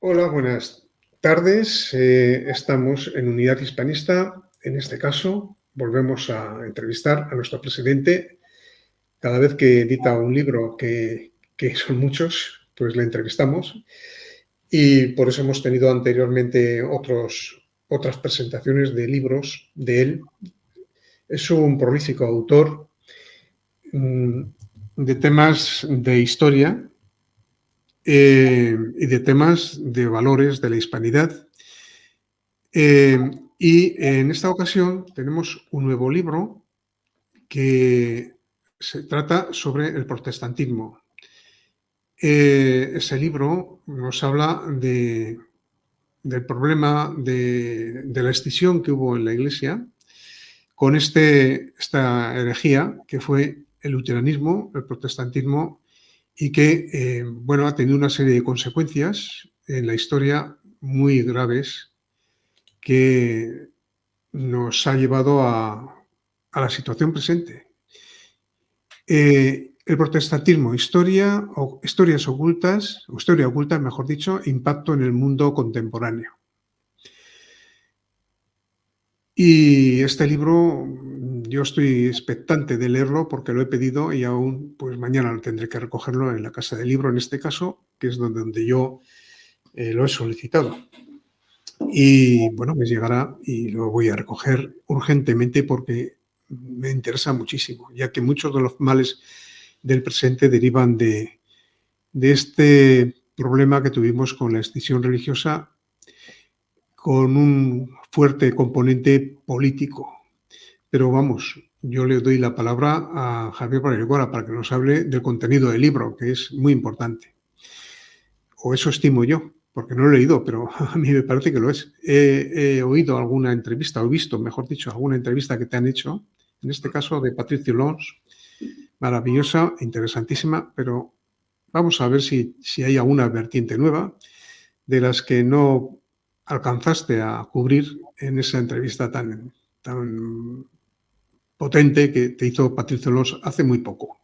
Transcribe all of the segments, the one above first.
Hola, buenas tardes. Estamos en Unidad Hispanista. En este caso, volvemos a entrevistar a nuestro presidente. Cada vez que edita un libro, que son muchos, pues le entrevistamos. Y por eso hemos tenido anteriormente otras presentaciones de libros de él. Es un prolífico autor mm, de temas de historia y de temas de valores de la hispanidad. Y en esta ocasión tenemos un nuevo libro que se trata sobre el protestantismo. Ese libro nos habla del problema de la escisión que hubo en la Iglesia con esta herejía que fue el luteranismo, el protestantismo, y que bueno, ha tenido una serie de consecuencias en la historia muy graves que nos ha llevado a la situación presente. El protestantismo, historias ocultas, o historia oculta, mejor dicho, impacto en el mundo contemporáneo. Y este libro, yo estoy expectante de leerlo porque lo he pedido y aún, pues mañana tendré que recogerlo en la casa del libro, en este caso, que es donde yo lo he solicitado. Y bueno, me llegará y lo voy a recoger urgentemente porque me interesa muchísimo, ya que muchos de los males del presente derivan de este problema que tuvimos con la escisión religiosa, con un fuerte componente político. Pero vamos, yo le doy la palabra a Javier Barrigora para que nos hable del contenido del libro, que es muy importante. O eso estimo yo, porque no lo he leído, pero a mí me parece que lo es. He oído alguna entrevista, o visto, mejor dicho, alguna entrevista que te han hecho, en este caso de Patricio Lons, maravillosa, interesantísima, pero vamos a ver si hay alguna vertiente nueva de las que no alcanzaste a cubrir en esa entrevista tan potente que te hizo Patricio Lons hace muy poco.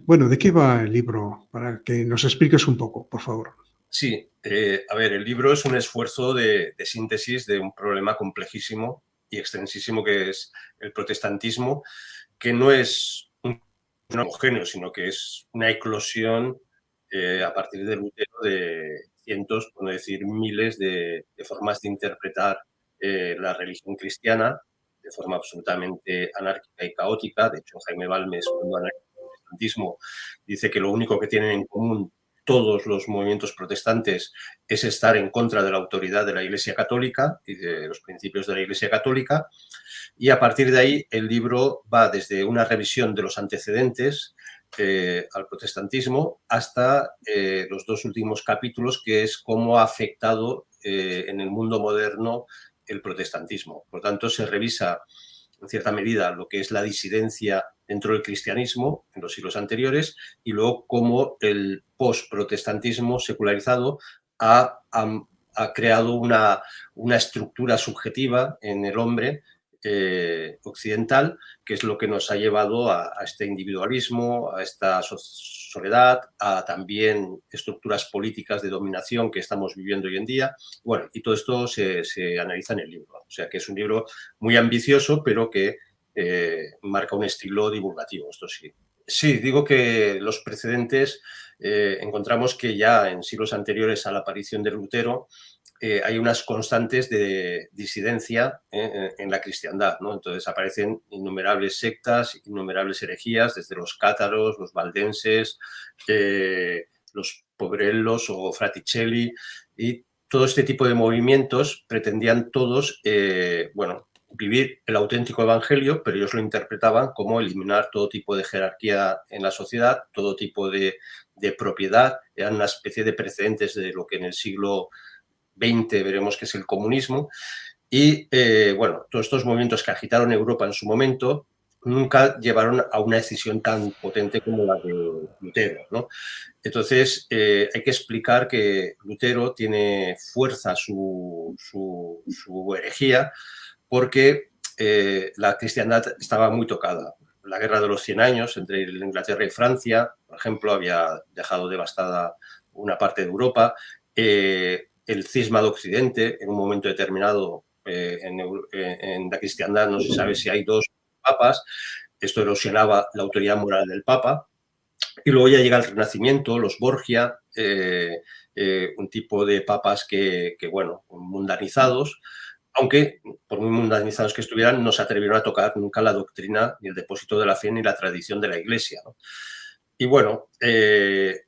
Bueno, ¿de qué va el libro? Para que nos expliques un poco, por favor. Sí, a ver, el libro es un esfuerzo de síntesis de un problema complejísimo y extensísimo que es el protestantismo, que no es un homogéneo, sino que es una eclosión a partir de Lutero de cientos, por no decir miles, de formas de interpretar la religión cristiana de forma absolutamente anárquica y caótica. De hecho, Jaime Balmes, cuando analiza el protestantismo, dice que lo único que tienen en común todos los movimientos protestantes es estar en contra de la autoridad de la Iglesia Católica y de los principios de la Iglesia Católica. Y a partir de ahí el libro va desde una revisión de los antecedentes al protestantismo hasta los dos últimos capítulos, que es cómo ha afectado en el mundo moderno el protestantismo. Por tanto, se revisa en cierta medida lo que es la disidencia dentro del cristianismo en los siglos anteriores y luego cómo el post-protestantismo secularizado ha creado una estructura subjetiva en el hombre occidental, que es lo que nos ha llevado a este individualismo, a esta soledad, a también estructuras políticas de dominación que estamos viviendo hoy en día. Bueno, y todo esto se analiza en el libro. O sea que es un libro muy ambicioso, pero que marca un estilo divulgativo, esto sí. Sí, digo que los precedentes encontramos que ya en siglos anteriores a la aparición de Lutero hay unas constantes de disidencia en la cristiandad, ¿no? Entonces aparecen innumerables sectas, innumerables herejías, desde los cátaros, los valdenses, los pobrellos o fraticelli, y todo este tipo de movimientos pretendían todos, bueno, vivir el auténtico evangelio, pero ellos lo interpretaban como eliminar todo tipo de jerarquía en la sociedad, todo tipo de propiedad. Eran una especie de precedentes de lo que en el siglo XX veremos que es el comunismo. Y bueno, todos estos movimientos que agitaron Europa en su momento nunca llevaron a una decisión tan potente como la de Lutero, ¿no? Entonces, hay que explicar que Lutero tiene fuerza su herejía porque la cristiandad estaba muy tocada. La guerra de los 100 años entre Inglaterra y Francia, por ejemplo, había dejado devastada una parte de Europa, el cisma de Occidente, en un momento determinado en la cristiandad no se sabe si hay dos papas, esto erosionaba la autoridad moral del papa, y luego ya llega el Renacimiento, los Borgia, un tipo de papas bueno, mundanizados, aunque por muy mundanizados que estuvieran, no se atrevieron a tocar nunca la doctrina, ni el depósito de la fe, ni la tradición de la Iglesia, ¿no? Y bueno,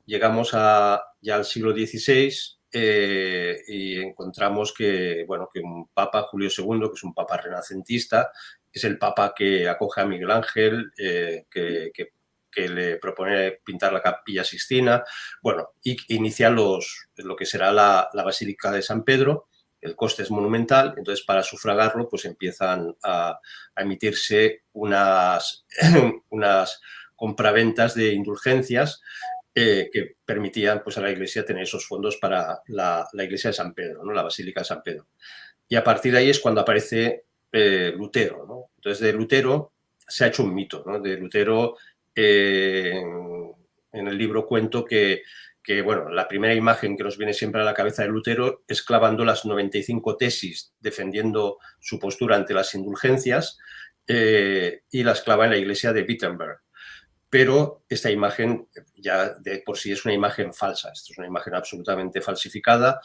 llegamos ya al siglo XVI y encontramos que, bueno, que un papa, Julio II, que es un papa renacentista, es el papa que acoge a Miguel Ángel, que le propone pintar la Capilla Sixtina, bueno, y inicia lo que será la Basílica de San Pedro. El coste es monumental, entonces para sufragarlo pues empiezan a emitirse unas compraventas de indulgencias que permitían pues, a la Iglesia tener esos fondos para la Iglesia de San Pedro, ¿no? La Basílica de San Pedro. Y a partir de ahí es cuando aparece Lutero, ¿no? Entonces de Lutero se ha hecho un mito, ¿no? De Lutero en el libro cuento que bueno, la primera imagen que nos viene siempre a la cabeza de Lutero es clavando las 95 tesis defendiendo su postura ante las indulgencias y las clava en la iglesia de Wittenberg. Pero esta imagen ya de por sí es una imagen falsa, esto es una imagen absolutamente falsificada,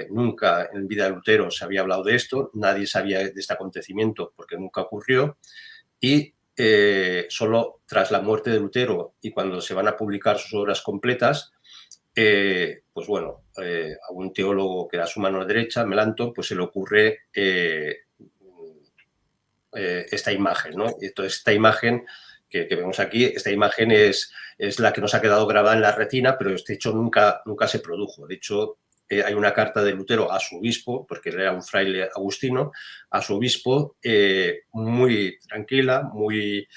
nunca en vida de Lutero se había hablado de esto, nadie sabía de este acontecimiento porque nunca ocurrió, y solo tras la muerte de Lutero y cuando se van a publicar sus obras completas, pues bueno, a un teólogo que era su mano derecha, Melanchthon, pues se le ocurre esta imagen, ¿no? Entonces esta imagen que vemos aquí, esta imagen es la que nos ha quedado grabada en la retina, pero este hecho nunca se produjo. De hecho, hay una carta de Lutero a su obispo, porque él era un fraile agustino, a su obispo, muy tranquila, muy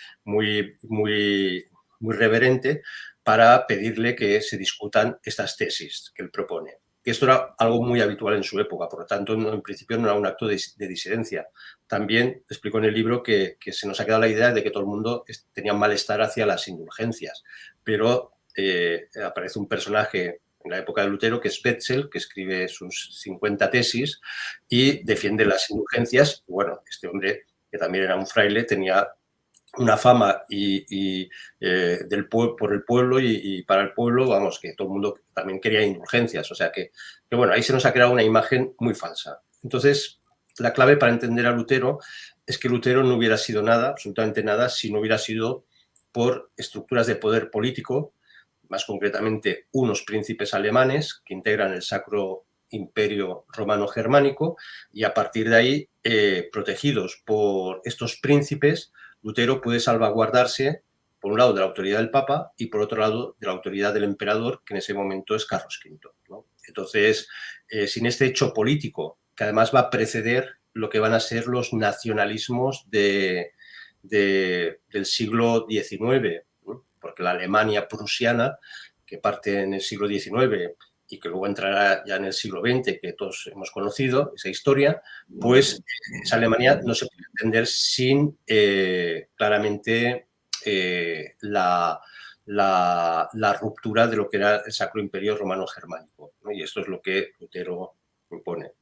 reverente, para pedirle que se discutan estas tesis que él propone. Que esto era algo muy habitual en su época, por lo tanto, en principio no era un acto de disidencia. También explico en el libro que se nos ha quedado la idea de que todo el mundo tenía malestar hacia las indulgencias, pero aparece un personaje en la época de Lutero, que es Wetzel, que escribe sus 50 tesis y defiende las indulgencias. Y bueno, este hombre, que también era un fraile, tenía una fama por el pueblo y para el pueblo, vamos, que todo el mundo también quería indulgencias. O sea que bueno, ahí se nos ha creado una imagen muy falsa. Entonces, la clave para entender a Lutero es que Lutero no hubiera sido nada, absolutamente nada, si no hubiera sido por estructuras de poder político, más concretamente unos príncipes alemanes que integran el Sacro Imperio Romano Germánico, y a partir de ahí, protegidos por estos príncipes, Lutero puede salvaguardarse, por un lado, de la autoridad del Papa y, por otro lado, de la autoridad del emperador, que en ese momento es Carlos V, ¿no? Entonces, sin este hecho político, que además va a preceder lo que van a ser los nacionalismos del siglo XIX, ¿no? Porque la Alemania prusiana, que parte en el siglo XIX y que luego entrará ya en el siglo XX, que todos hemos conocido, esa historia, pues esa Alemania no se puede entender sin claramente la ruptura de lo que era el Sacro Imperio Romano Germánico, ¿no? Y esto es lo que Lutero impone.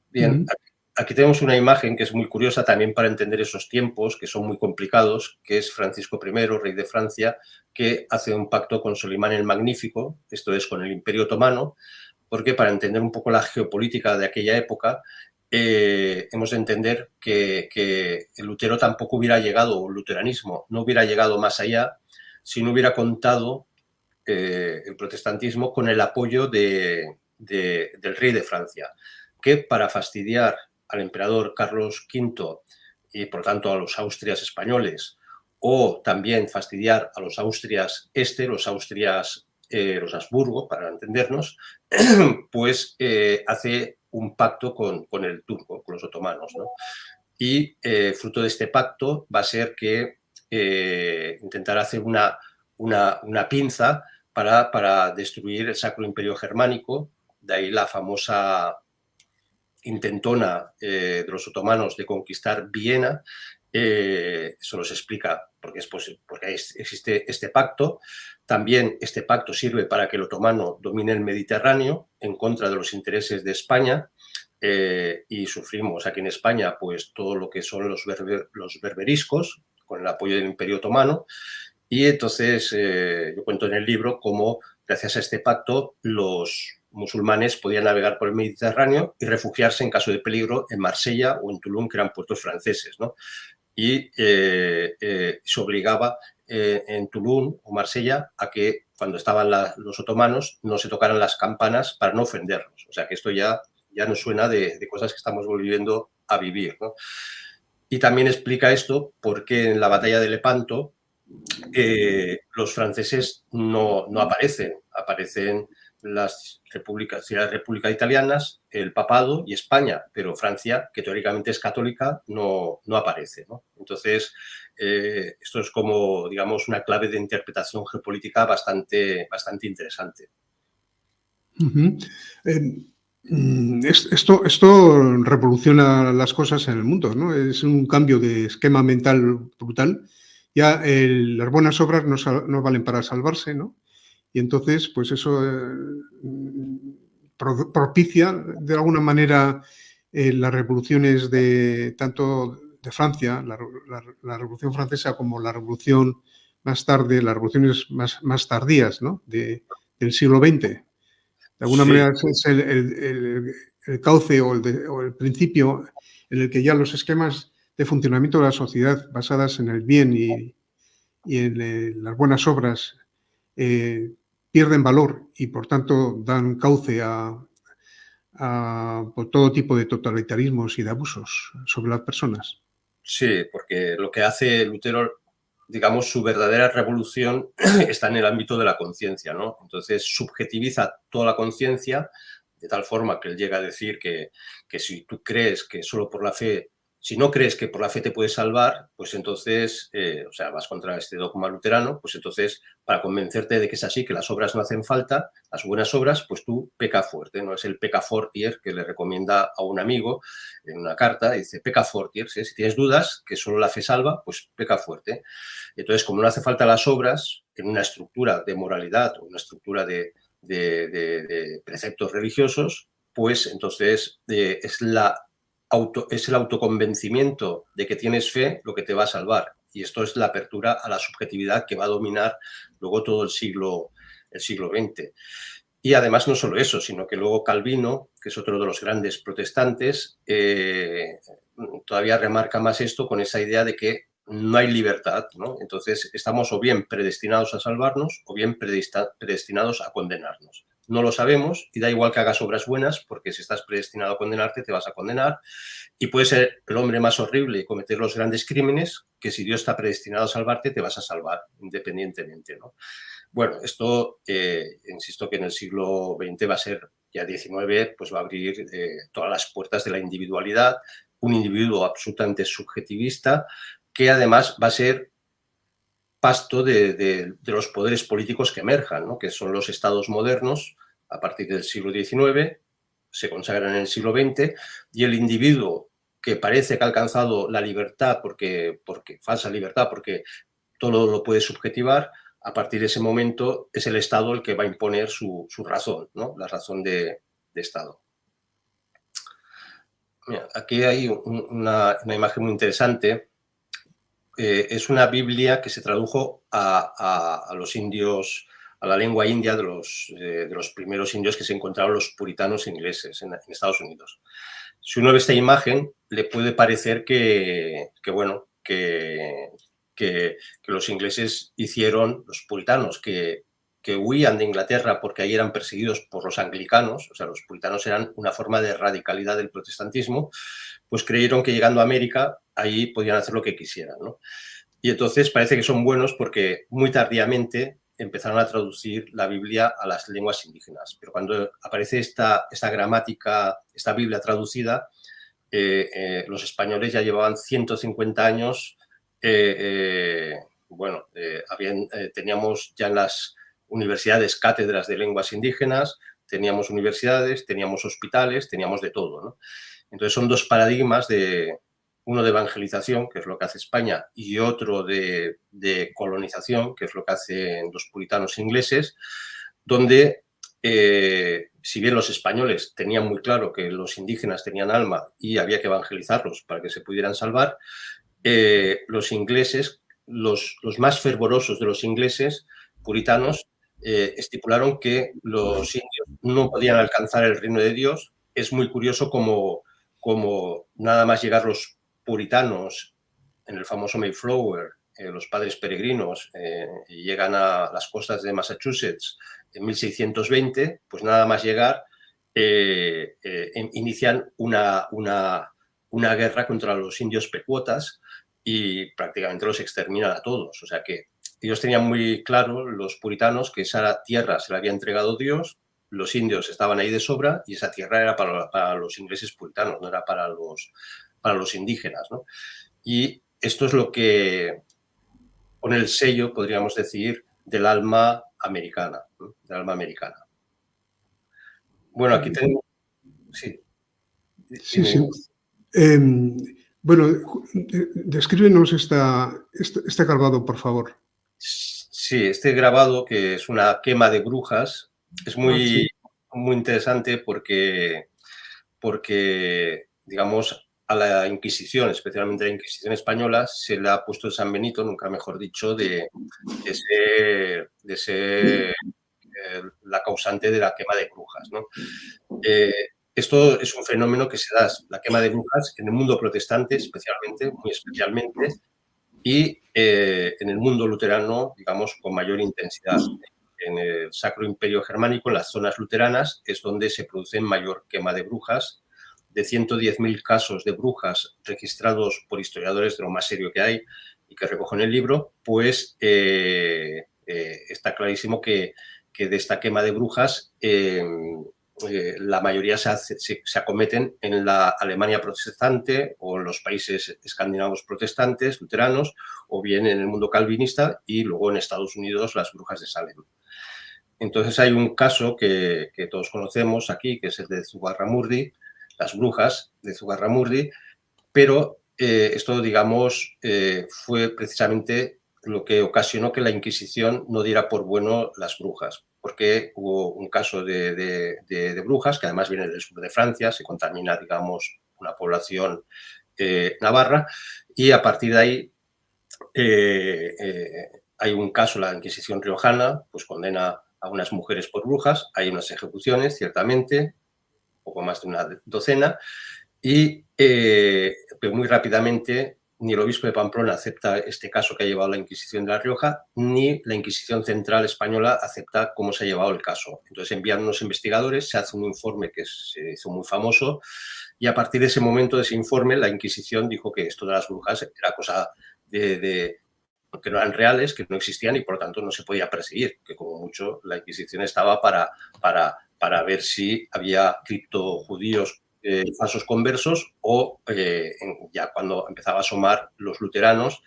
Bien, aquí tenemos una imagen que es muy curiosa también para entender esos tiempos, que son muy complicados, que es Francisco I, rey de Francia, que hace un pacto con Solimán el Magnífico, esto es con el Imperio Otomano, porque para entender un poco la geopolítica de aquella época, hemos de entender que el Lutero tampoco hubiera llegado, o el luteranismo no hubiera llegado más allá si no hubiera contado el protestantismo con el apoyo del rey de Francia, que para fastidiar al emperador Carlos V y por tanto a los Austrias españoles, o también fastidiar a los Austrias los Austrias, los Habsburgo, para entendernos, pues hace un pacto con el turco, con los otomanos, ¿no? Y fruto de este pacto va a ser que intentará hacer una pinza para destruir el Sacro Imperio Germánico, de ahí la famosa intentona de los otomanos de conquistar Viena, Eso nos explica porque existe este pacto. También este pacto sirve para que el otomano domine el Mediterráneo en contra de los intereses de España, y sufrimos aquí en España pues todo lo que son los berberiscos con el apoyo del Imperio Otomano. Y entonces yo cuento en el libro cómo gracias a este pacto los musulmanes podían navegar por el Mediterráneo y refugiarse en caso de peligro en Marsella o en Toulon, que eran puertos franceses, ¿no? Y se obligaba en Toulon o Marsella a que cuando estaban los otomanos no se tocaran las campanas para no ofenderlos. O sea que esto ya nos suena de cosas que estamos volviendo a vivir, ¿no? Y también explica esto porque en la batalla de Lepanto los franceses no aparecen, aparecen las repúblicas italianas, el papado y España, pero Francia, que teóricamente es católica, no aparece, ¿no? Entonces, esto es como, digamos, una clave de interpretación geopolítica bastante interesante. Esto revoluciona las cosas en el mundo, ¿no? Es un cambio de esquema mental brutal. Ya las buenas obras no valen para salvarse, ¿no? Y entonces, pues eso propicia de alguna manera las revoluciones de tanto de Francia, la Revolución Francesa, como la Revolución más tarde, las revoluciones más tardías, ¿no? del siglo XX. De alguna Sí. manera es el cauce o el principio en el que ya los esquemas de funcionamiento de la sociedad basadas en el bien y en las buenas obras pierden valor y por tanto dan cauce a todo tipo de totalitarismos y de abusos sobre las personas. Sí, porque lo que hace Lutero, digamos, su verdadera revolución está en el ámbito de la conciencia, ¿no? Entonces subjetiviza toda la conciencia de tal forma que él llega a decir que si tú crees que solo por la fe, si no crees que por la fe te puedes salvar, pues entonces, o sea, vas contra este dogma luterano, pues entonces, para convencerte de que es así, que las obras no hacen falta, las buenas obras, pues tú peca fuerte, ¿no? Es el peca fortier que le recomienda a un amigo en una carta, dice peca fortier, ¿sí? Si tienes dudas, que solo la fe salva, pues peca fuerte. Entonces, como no hace falta las obras en una estructura de moralidad o una estructura de preceptos religiosos, pues entonces es el autoconvencimiento de que tienes fe lo que te va a salvar. Y esto es la apertura a la subjetividad que va a dominar luego todo el siglo XX. Y además no solo eso, sino que luego Calvino, que es otro de los grandes protestantes, todavía remarca más esto con esa idea de que no hay libertad, ¿no? Entonces estamos o bien predestinados a salvarnos o bien predestinados a condenarnos. No lo sabemos y da igual que hagas obras buenas, porque si estás predestinado a condenarte te vas a condenar, y puedes ser el hombre más horrible y cometer los grandes crímenes, que si Dios está predestinado a salvarte te vas a salvar independientemente, ¿no? Bueno, esto, insisto que en el siglo XX va a ser, ya XIX, pues va a abrir todas las puertas de la individualidad, un individuo absolutamente subjetivista, que además va a ser pasto de los poderes políticos que emerjan, ¿no? Que son los estados modernos a partir del siglo XIX, se consagran en el siglo XX, y el individuo que parece que ha alcanzado la libertad, porque falsa libertad, porque todo lo puede subjetivar, a partir de ese momento es el Estado el que va a imponer su razón, ¿no? La razón de Estado. Mira, aquí hay una imagen muy interesante. Es una Biblia que se tradujo a los indios, a la lengua india de los primeros indios que se encontraron los puritanos ingleses en Estados Unidos. Si uno ve esta imagen, le puede parecer que los ingleses hicieron, los puritanos, que huían de Inglaterra porque ahí eran perseguidos por los anglicanos, o sea, los puritanos eran una forma de radicalidad del protestantismo, pues creyeron que llegando a América ahí podían hacer lo que quisieran, ¿no? Y entonces parece que son buenos porque muy tardíamente empezaron a traducir la Biblia a las lenguas indígenas. Pero cuando aparece esta gramática, esta Biblia traducida, los españoles ya llevaban 150 años. Teníamos ya en las universidades cátedras de lenguas indígenas, teníamos universidades, teníamos hospitales, teníamos de todo, ¿no? Entonces son dos paradigmas de uno de evangelización, que es lo que hace España, y otro de colonización, que es lo que hacen los puritanos ingleses, donde, si bien los españoles tenían muy claro que los indígenas tenían alma y había que evangelizarlos para que se pudieran salvar, los ingleses, los más fervorosos de los ingleses puritanos, estipularon que los indios no podían alcanzar el reino de Dios. Es muy curioso como nada más llegar los puritanos en el famoso Mayflower, los padres peregrinos, y llegan a las costas de Massachusetts en 1620, pues nada más llegar, inician una guerra contra los indios pecuotas y prácticamente los exterminan a todos. O sea que ellos tenían muy claro, los puritanos, que esa tierra se la había entregado Dios, los indios estaban ahí de sobra y esa tierra era para los ingleses puritanos, no era para los indígenas, ¿no? Y esto es lo que pone el sello, podríamos decir, del alma americana, ¿no? Del alma americana. Bueno, aquí tengo... Sí. Sí, sí. Bueno, descríbenos este grabado, por favor. Sí, este grabado, que es una quema de brujas, es muy, muy interesante porque, digamos, a la Inquisición, especialmente a la Inquisición española, se le ha puesto el San Benito, nunca mejor dicho, de ser la causante de la quema de brujas, ¿no? Esto es un fenómeno que se da, la quema de brujas, en el mundo protestante especialmente, muy especialmente, y en el mundo luterano, digamos, con mayor intensidad. En el Sacro Imperio Germánico, en las zonas luteranas, es donde se produce mayor quema de brujas. De 110.000 casos de brujas registrados por historiadores, de lo más serio que hay y que recojo en el libro, pues está clarísimo que de esta quema de brujas la mayoría se acometen en la Alemania protestante o en los países escandinavos protestantes, luteranos, o bien en el mundo calvinista y luego en Estados Unidos las brujas de Salem. Entonces hay un caso que todos conocemos aquí, que es el de Zugarramurdi, las brujas de Zugarramurdi, pero esto, digamos, fue precisamente lo que ocasionó que la Inquisición no diera por bueno las brujas, porque hubo un caso de brujas, que además viene del sur de Francia, se contamina, digamos, una población navarra, y a partir de ahí hay un caso, la Inquisición riojana, pues condena a unas mujeres por brujas, hay unas ejecuciones, ciertamente, poco más de una docena, y pero muy rápidamente ni el obispo de Pamplona acepta este caso que ha llevado la Inquisición de La Rioja, ni la Inquisición Central Española acepta cómo se ha llevado el caso. Entonces envían unos investigadores, se hace un informe que se hizo muy famoso, y a partir de ese momento, de ese informe, la Inquisición dijo que esto de las brujas era cosa que no eran reales, que no existían y por lo tanto no se podía perseguir, que como mucho la Inquisición estaba para ver si había criptojudíos falsos conversos o ya cuando empezaba a asomar los luteranos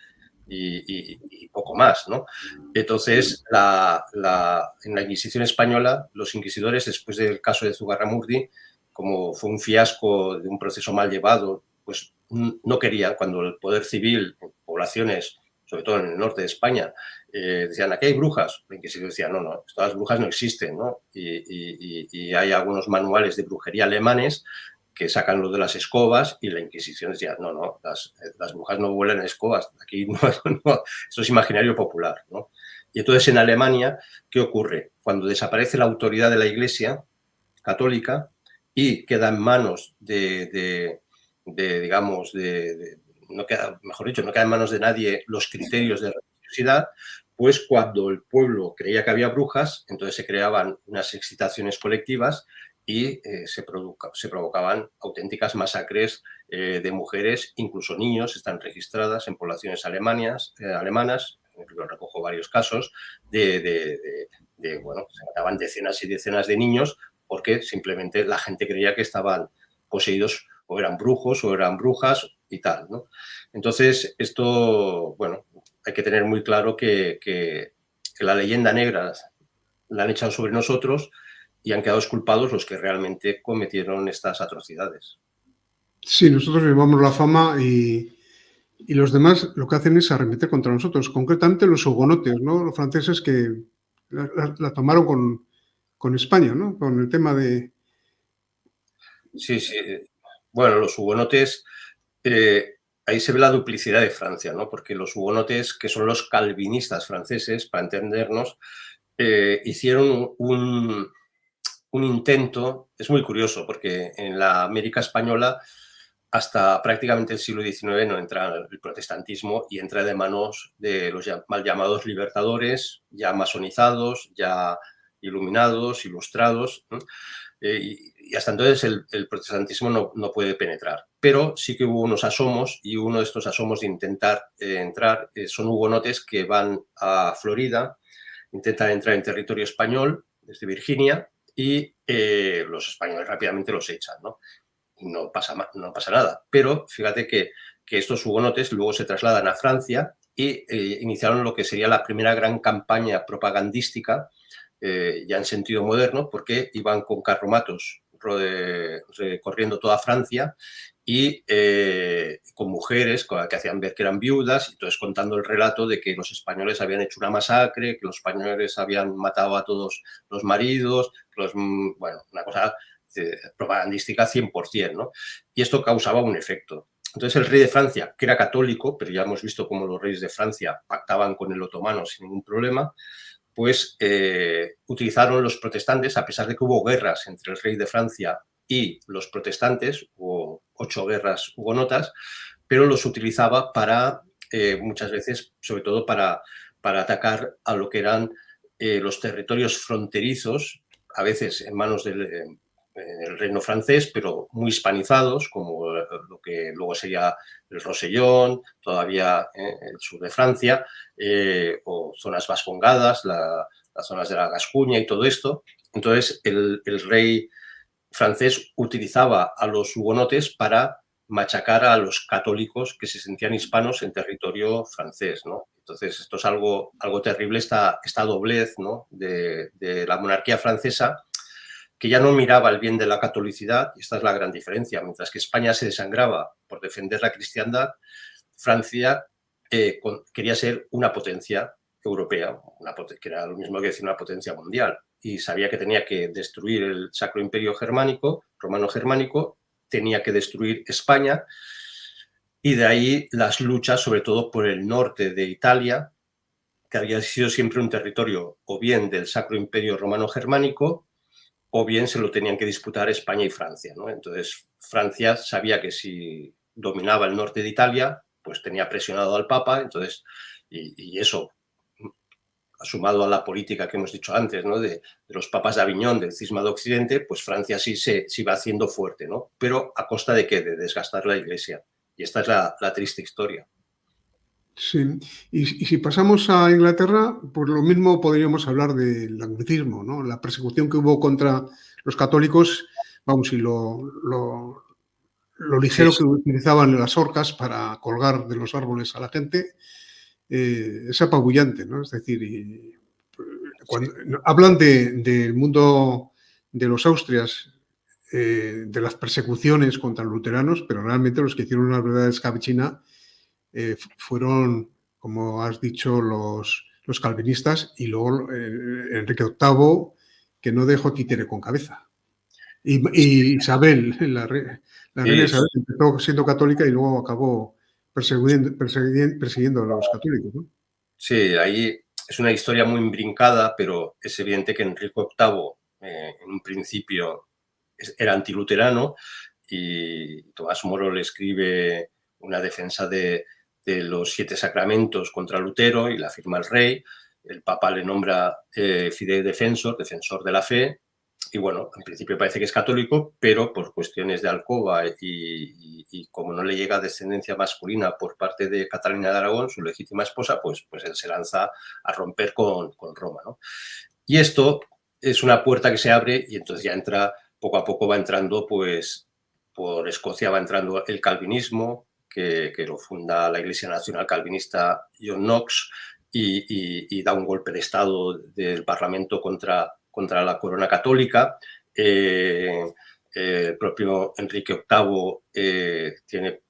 y poco más, ¿no? Entonces, en la Inquisición española, los inquisidores, después del caso de Zugarramurdi, como fue un fiasco de un proceso mal llevado, pues no querían, cuando el poder civil en poblaciones, sobre todo en el norte de España, decían, aquí hay brujas. La Inquisición decía, no, estas brujas no existen, ¿no? Y hay algunos manuales de brujería alemanes que sacan lo de las escobas y la Inquisición decía, no, las brujas no vuelan en escobas, aquí no, eso es imaginario popular, ¿no? Y entonces en Alemania, ¿qué ocurre? Cuando desaparece la autoridad de la Iglesia católica y queda en manos digamos, no queda, mejor dicho, no queda en manos de nadie los criterios de religiosidad, pues cuando el pueblo creía que había brujas, entonces se creaban unas excitaciones colectivas y se provocaban auténticas masacres de mujeres, incluso niños, están registradas en poblaciones alemanas, yo recojo varios casos, bueno, se mataban decenas y decenas de niños porque simplemente la gente creía que estaban poseídos o eran brujos o eran brujas y tal, ¿no? Entonces, esto, bueno, hay que tener muy claro que la leyenda negra la han echado sobre nosotros y han quedado culpados los que realmente cometieron estas atrocidades. Sí, nosotros llevamos la fama y los demás lo que hacen es arremeter contra nosotros, concretamente los hugonotes, ¿no? Los franceses que la tomaron con España, ¿no? Con el tema de... Sí, sí. Bueno, los hugonotes, ahí se ve la duplicidad de Francia, ¿no? Porque los hugonotes, que son los calvinistas franceses, para entendernos, hicieron un intento, es muy curioso, porque en la América española hasta prácticamente el siglo XIX no entra el protestantismo y entra de manos de los mal llamados libertadores, ya masonizados, ya iluminados, ilustrados, ¿no? Y hasta entonces el protestantismo no puede penetrar. Pero sí que hubo unos asomos y uno de estos asomos de intentar entrar son hugonotes que van a Florida, intentan entrar en territorio español desde Virginia y los españoles rápidamente los echan, ¿no? Y no pasa nada. Pero fíjate que estos hugonotes luego se trasladan a Francia y iniciaron lo que sería la primera gran campaña propagandística, ya en sentido moderno, porque iban con carromatos recorriendo toda Francia y con mujeres que hacían ver que eran viudas, y entonces contando el relato de que los españoles habían hecho una masacre, que los españoles habían matado a todos los maridos, bueno, una cosa propagandística 100%, ¿no? Y esto causaba un efecto. Entonces el rey de Francia, que era católico, pero ya hemos visto cómo los reyes de Francia pactaban con el otomano sin ningún problema, pues utilizaron los protestantes, a pesar de que hubo guerras entre el rey de Francia y los protestantes, hubo 8 guerras hugonotas, pero los utilizaba para, muchas veces, sobre todo para atacar a lo que eran los territorios fronterizos, a veces en manos del reino francés, pero muy hispanizados, como lo que luego sería el Rosellón, todavía el sur de Francia, o zonas vascongadas, las zonas de la Gascuña y todo esto. Entonces, el rey francés utilizaba a los hugonotes para machacar a los católicos que se sentían hispanos en territorio francés, ¿no? Entonces, esto es algo terrible, esta doblez, ¿no? de la monarquía francesa, que ya no miraba el bien de la catolicidad, y esta es la gran diferencia. Mientras que España se desangraba por defender la cristiandad, Francia quería ser una potencia europea, que era lo mismo que decir una potencia mundial, y sabía que tenía que destruir el Sacro Imperio Germánico, romano-germánico, tenía que destruir España, y de ahí las luchas, sobre todo por el norte de Italia, que había sido siempre un territorio o bien del Sacro Imperio Romano-Germánico, o bien se lo tenían que disputar España y Francia, ¿no? Entonces, Francia sabía que si dominaba el norte de Italia, pues tenía presionado al Papa, entonces, y eso, sumado a la política que hemos dicho antes, ¿no? de los papas de Aviñón, del cisma de Occidente, pues Francia sí se va haciendo fuerte, ¿no? Pero ¿a costa de qué? De desgastar la Iglesia. Y esta es la triste historia. Sí. Y si pasamos a Inglaterra, pues lo mismo podríamos hablar del anglicismo, ¿no? La persecución que hubo contra los católicos, vamos, y lo Sí, ligero sí. que utilizaban las orcas para colgar de los árboles a la gente, es apabullante, ¿no? Es decir, cuando hablan del mundo de los Austrias, de las persecuciones contra los luteranos, pero realmente los que hicieron una verdadera escabechina fueron, como has dicho, los calvinistas y luego Enrique VIII, que no dejó títere con cabeza. Y Isabel, la reina Sí, Isabel, empezó siendo católica y luego acabó persiguiendo a los católicos, ¿no? sí, ahí es una historia muy imbrincada, pero es evidente que Enrique VIII, en un principio, era antiluterano, y Tomás Moro le escribe una defensa de los 7 sacramentos contra Lutero y la firma el rey. El Papa le nombra fidei defensor, defensor de la fe, y bueno, en principio parece que es católico, pero por cuestiones de alcoba y como no le llega descendencia masculina por parte de Catalina de Aragón, su legítima esposa, pues él se lanza a romper con Roma, ¿no? Y esto es una puerta que se abre y entonces ya entra, poco a poco va entrando, pues por Escocia va entrando el calvinismo, que lo funda la Iglesia Nacional Calvinista John Knox, y da un golpe de Estado del Parlamento contra la corona católica. El propio Enrique VIII tiene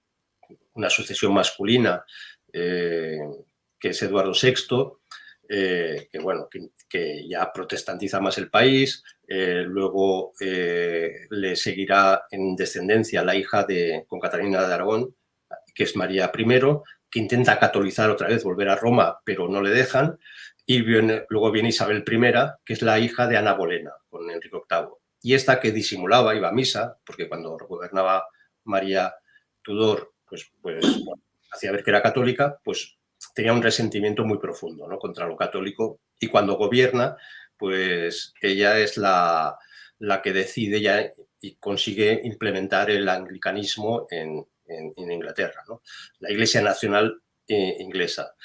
una sucesión masculina, que es Eduardo VI, que, bueno, que ya protestantiza más el país. Luego le seguirá en descendencia la hija con Catalina de Aragón, que es María I, que intenta catolizar otra vez, volver a Roma, pero no le dejan. Y luego viene Isabel I, que es la hija de Ana Bolena, con Enrique VIII. Y esta, que disimulaba, iba a misa, porque cuando gobernaba María Tudor, pues bueno, hacía ver que era católica, pues tenía un resentimiento muy profundo, ¿no?, contra lo católico. Y cuando gobierna, pues ella es la que decide ya y consigue implementar el anglicanismo en Inglaterra, ¿no?, la Iglesia Nacional inglesa.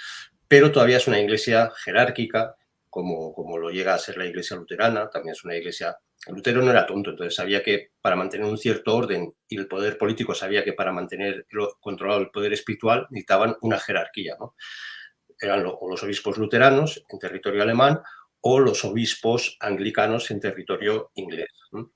Pero todavía es una iglesia jerárquica, como lo llega a ser la Iglesia luterana. También es una iglesia... Lutero no era tonto, entonces sabía que para mantener un cierto orden, y el poder político sabía que para mantener controlado el poder espiritual necesitaban una jerarquía, ¿no? Eran o los obispos luteranos en territorio alemán o los obispos anglicanos en territorio inglés, ¿no?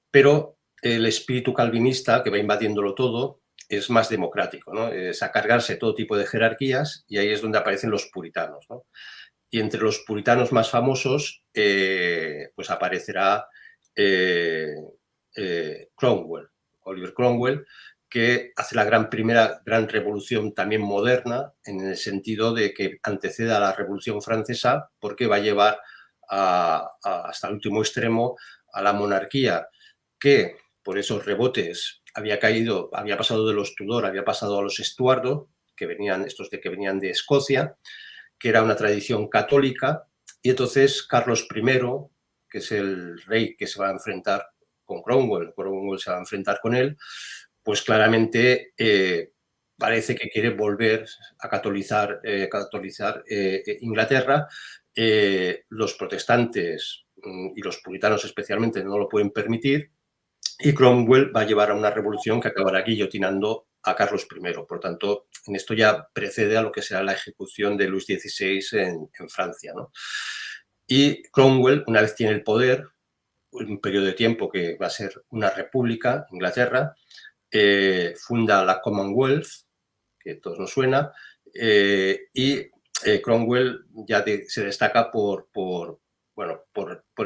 Pero el espíritu calvinista, que va invadiéndolo todo, es más democrático, ¿no? Es a cargarse todo tipo de jerarquías, y ahí es donde aparecen los puritanos, ¿no? Y entre los puritanos más famosos, pues aparecerá Cromwell, Oliver Cromwell, que hace la primera gran revolución también moderna, en el sentido de que antecede a la Revolución Francesa, porque va a llevar hasta el último extremo a la monarquía, que por esos rebotes había pasado de los Tudor, había pasado a los Estuardo, que venían de Escocia, que era una tradición católica. Y entonces Carlos I, que es el rey que se va a enfrentar con Cromwell se va a enfrentar con él, pues claramente parece que quiere volver a catolizar Inglaterra. Los protestantes y los puritanos especialmente no lo pueden permitir, y Cromwell va a llevar a una revolución que acabará guillotinando a Carlos I. Por tanto, en esto ya precede a lo que será la ejecución de Luis XVI en Francia, ¿no? Y Cromwell, una vez tiene el poder, un periodo de tiempo que va a ser una república, Inglaterra, funda la Commonwealth, que a todos nos suena, y Cromwell ya se destaca por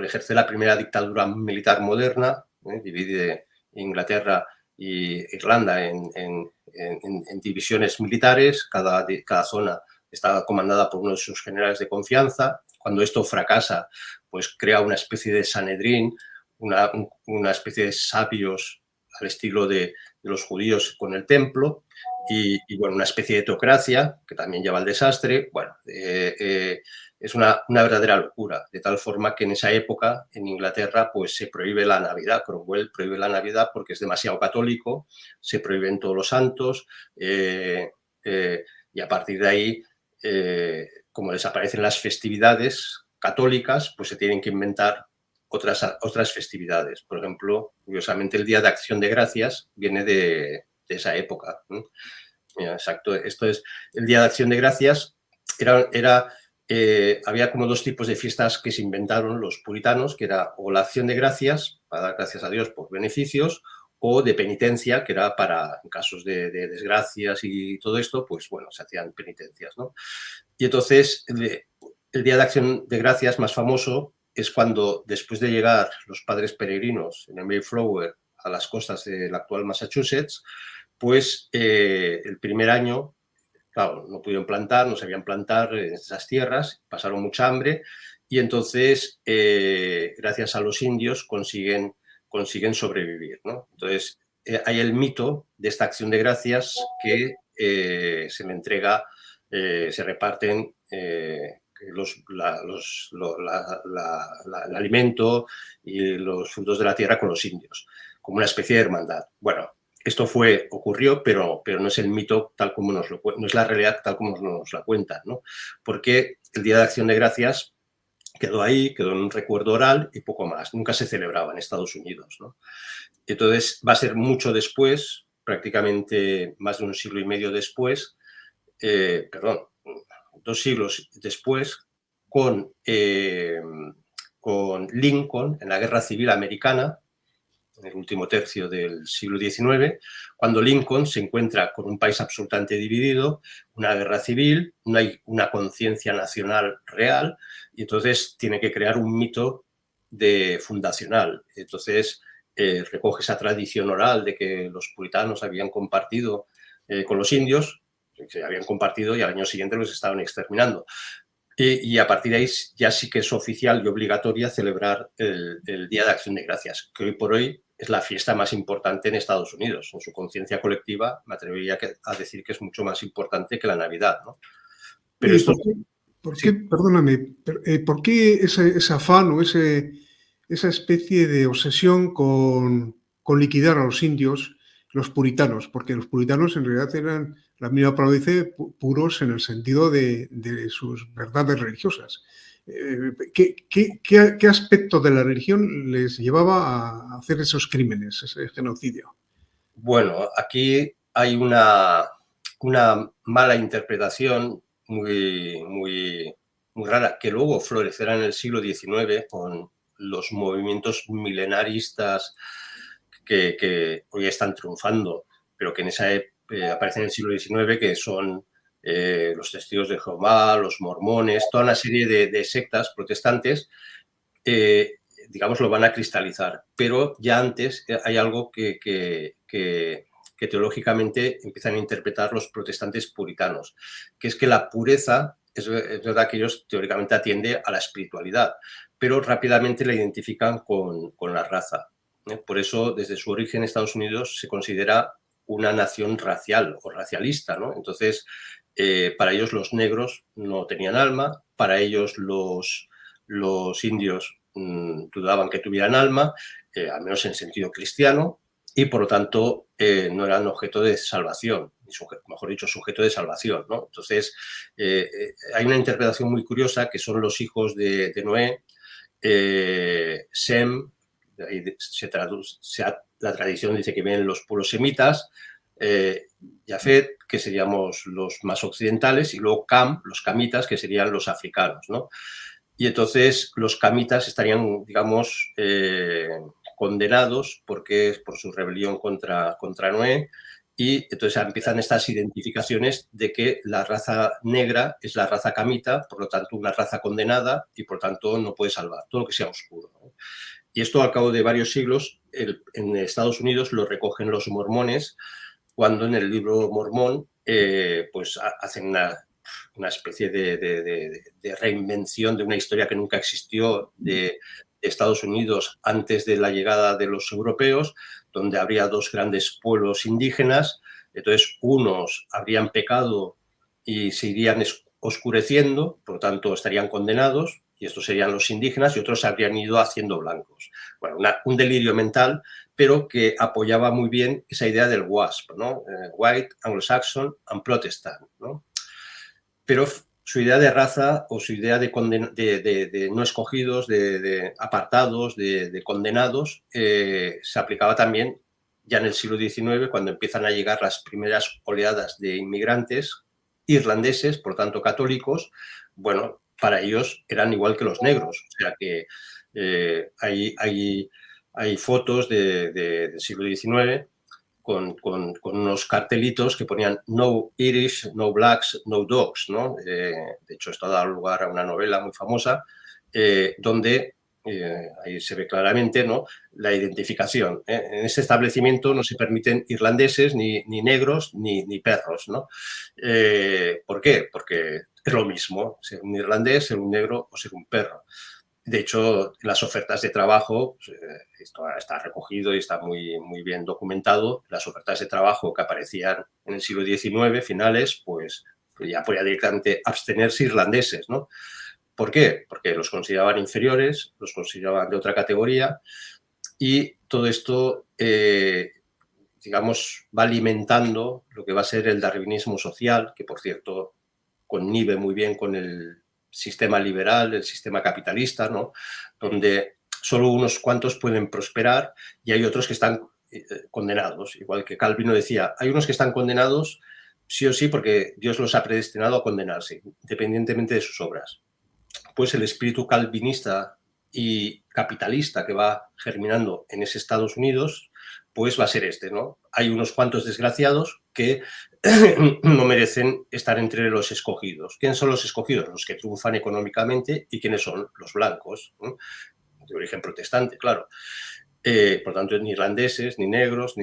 ejercer la primera dictadura militar moderna. Divide Inglaterra e Irlanda en divisiones militares. Cada zona estaba comandada por uno de sus generales de confianza. Cuando esto fracasa, pues crea una especie de Sanedrín, una especie de sabios al estilo de los judíos con el templo, y bueno, una especie de teocracia que también lleva al desastre. Bueno, es una verdadera locura, de tal forma que en esa época en Inglaterra pues se prohíbe la Navidad. Cromwell prohíbe la Navidad porque es demasiado católico, se prohíben todos los santos, y a partir de ahí, como desaparecen las festividades católicas, pues se tienen que inventar otras festividades. Por ejemplo, curiosamente, el Día de Acción de Gracias viene de esa época. Mira, exacto, esto es el Día de Acción de Gracias. Había como dos tipos de fiestas que se inventaron los puritanos, que era o la acción de gracias, para dar gracias a Dios por beneficios, o de penitencia, que era para, en casos de desgracias y todo esto, pues bueno, se hacían penitencias, ¿no? Y entonces, el Día de Acción de Gracias más famoso es cuando, después de llegar los padres peregrinos en el Mayflower a las costas del actual Massachusetts, pues el primer año, claro, no pudieron plantar, no sabían plantar en esas tierras, pasaron mucha hambre, y entonces, gracias a los indios, consiguen sobrevivir, ¿no? Entonces, hay el mito de esta acción de gracias que se le entrega, se reparten el alimento y los frutos de la tierra con los indios, como una especie de hermandad. Bueno, esto ocurrió, pero no es el mito tal como no es la realidad tal como nos la cuentan, ¿no? Porque el Día de Acción de Gracias quedó ahí, quedó en un recuerdo oral y poco más. Nunca se celebraba en Estados Unidos, ¿no? Entonces, va a ser mucho después, prácticamente más de un siglo y medio después, 2 siglos después, con Lincoln en la Guerra Civil Americana, en el último tercio del siglo XIX, cuando Lincoln se encuentra con un país absolutamente dividido, una guerra civil, no hay una conciencia nacional real, y entonces tiene que crear un mito fundacional. Entonces recoge esa tradición oral de que los puritanos habían compartido con los indios, se habían compartido y al año siguiente los estaban exterminando. Y a partir de ahí ya sí que es oficial y obligatoria celebrar el Día de Acción de Gracias, que hoy por hoy es la fiesta más importante en Estados Unidos. En su conciencia colectiva me atrevería a decir que es mucho más importante que la Navidad, ¿no? Pero ¿Y esto por qué, sí. perdóname, por qué ese afán o esa especie de obsesión con liquidar a los indios, los puritanos? Porque los puritanos en realidad eran, la misma palabra dice, puros en el sentido de sus verdades religiosas. ¿Qué aspecto de la religión les llevaba a hacer esos crímenes, ese genocidio? Bueno, aquí hay una mala interpretación muy rara, que luego florecerá en el siglo XIX con los movimientos milenaristas que hoy están triunfando, pero que en esa aparecen en el siglo XIX, que son los testigos de Jehová, los mormones, toda una serie de sectas protestantes, eh, digamos, lo van a cristalizar. Pero ya antes hay algo que teológicamente empiezan a interpretar los protestantes puritanos, que es que la pureza es verdad que ellos teóricamente atienden a la espiritualidad, pero rápidamente la identifican con la raza. Por eso, desde su origen, Estados Unidos se considera una nación racial o racialista, ¿no? Entonces, para ellos los negros no tenían alma, para ellos los indios dudaban que tuvieran alma, al menos en sentido cristiano, y por lo tanto no eran objeto de salvación, mejor dicho, sujeto de salvación, ¿no? Entonces, hay una interpretación muy curiosa que son los hijos de Noé, Sem, la tradición dice que vienen los pueblos semitas, Jafet, que seríamos los más occidentales, y luego Cam, los camitas, que serían los africanos, ¿no? Y entonces los camitas estarían, digamos, condenados porque por su rebelión contra Noé, y entonces empiezan estas identificaciones de que la raza negra es la raza camita, por lo tanto una raza condenada y por tanto no puede salvar todo lo que sea oscuro, ¿no? Y esto al cabo de varios siglos en Estados Unidos lo recogen los mormones, cuando en el libro mormón pues hacen una especie de reinvención de una historia que nunca existió de Estados Unidos antes de la llegada de los europeos, donde habría dos grandes pueblos indígenas. Entonces, unos habrían pecado y se irían oscureciendo, por lo tanto, estarían condenados, y estos serían los indígenas, y otros se habrían ido haciendo blancos. Bueno, un delirio mental, pero que apoyaba muy bien esa idea del WASP, ¿no? White, Anglo-Saxon and Protestant, ¿no? Pero su idea de raza o su idea de no escogidos, de apartados, de condenados, se aplicaba también ya en el siglo XIX, cuando empiezan a llegar las primeras oleadas de inmigrantes irlandeses, por tanto católicos. Bueno, para ellos eran igual que los negros. O sea que hay fotos del siglo XIX con unos cartelitos que ponían no Irish, no blacks, no dogs, ¿no? De hecho, esto ha dado lugar a una novela muy famosa donde ahí se ve claramente, ¿no?, la identificación. En este establecimiento no se permiten irlandeses, ni negros, ni perros, ¿no? ¿Por qué? Porque es lo mismo, ser un irlandés, ser un negro o ser un perro. De hecho, las ofertas de trabajo, esto está recogido y está muy bien documentado, las ofertas de trabajo que aparecían en el siglo XIX, finales, pues ya podía directamente abstenerse irlandeses, ¿no? ¿Por qué? Porque los consideraban inferiores, los consideraban de otra categoría, y todo esto, digamos, va alimentando lo que va a ser el darwinismo social, que por cierto connive muy bien con el sistema liberal, el sistema capitalista, ¿no?, donde solo unos cuantos pueden prosperar y hay otros que están condenados. Igual que Calvino decía, hay unos que están condenados sí o sí porque Dios los ha predestinado a condenarse, independientemente de sus obras. Pues el espíritu calvinista y capitalista que va germinando en ese Estados Unidos, pues va a ser este, ¿no? Hay unos cuantos desgraciados que no merecen estar entre los escogidos. ¿Quiénes son los escogidos? Los que triunfan económicamente. ¿Y quiénes son? Los blancos, ¿no? De origen protestante, claro. Por tanto, ni irlandeses, ni negros,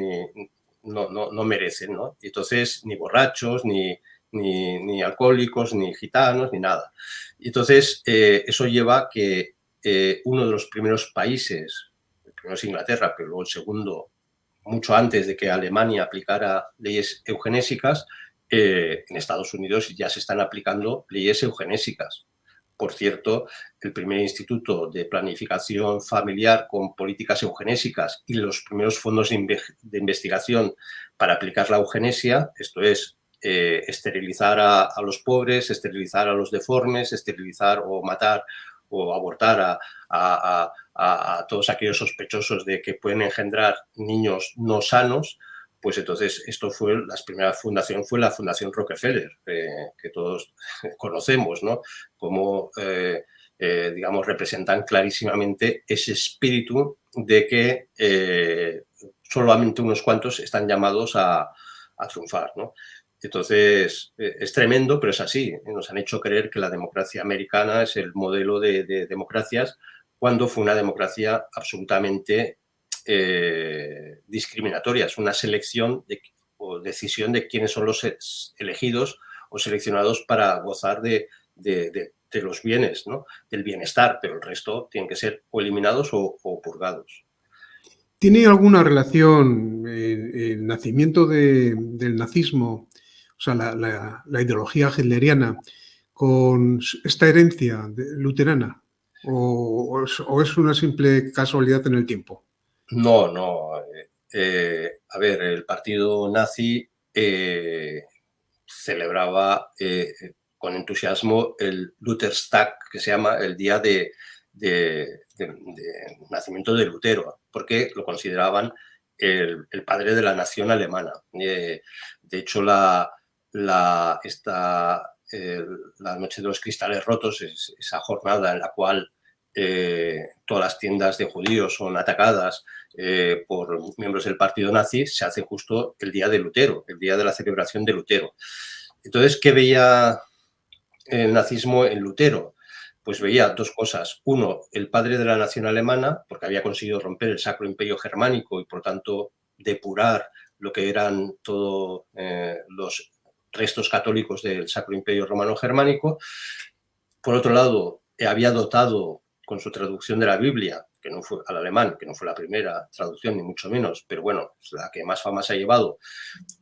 no merecen, ¿no? Entonces, ni borrachos, ni alcohólicos, ni gitanos, ni nada. Entonces, eso lleva a que uno de los primeros países, el primero es Inglaterra, pero luego el segundo, mucho antes de que Alemania aplicara leyes eugenésicas, en Estados Unidos ya se están aplicando leyes eugenésicas. Por cierto, el primer instituto de planificación familiar con políticas eugenésicas y los primeros fondos de investigación para aplicar la eugenesia, esto es, esterilizar a los pobres, esterilizar a los deformes, esterilizar o matar o abortar a todos aquellos sospechosos de que pueden engendrar niños no sanos, pues entonces esto fue, la primera fundación fue la Fundación Rockefeller, que todos conocemos, ¿no? Como, digamos, representan clarísimamente ese espíritu de que solamente unos cuantos están llamados a triunfar, ¿no? Entonces, es tremendo, pero es así. Nos han hecho creer que la democracia americana es el modelo de democracias, cuando fue una democracia absolutamente discriminatoria. Es una selección o decisión de quiénes son los elegidos o seleccionados para gozar de los bienes, ¿no? Del bienestar, pero el resto tienen que ser o eliminados o purgados. ¿Tiene alguna relación el nacimiento del nazismo, o sea, la ideología hitleriana, con esta herencia luterana? ¿O es una simple casualidad en el tiempo? No, no. A ver, el partido nazi celebraba con entusiasmo el Lutherstag, que se llama el día de nacimiento de Lutero, porque lo consideraban el padre de la nación alemana. De hecho, la Noche de los Cristales Rotos, esa jornada en la cual todas las tiendas de judíos son atacadas por miembros del partido nazi, se hace justo el día de Lutero, el día de la celebración de Lutero. Entonces, ¿qué veía el nazismo en Lutero? Pues veía dos cosas. Uno, el padre de la nación alemana, porque había conseguido romper el Sacro Imperio Germánico y, por tanto, depurar lo que eran todos los restos católicos del Sacro Imperio Romano Germánico. Por otro lado, había dotado con su traducción de la Biblia, que no fue al alemán, que no fue la primera traducción, ni mucho menos, pero bueno, es la que más fama se ha llevado,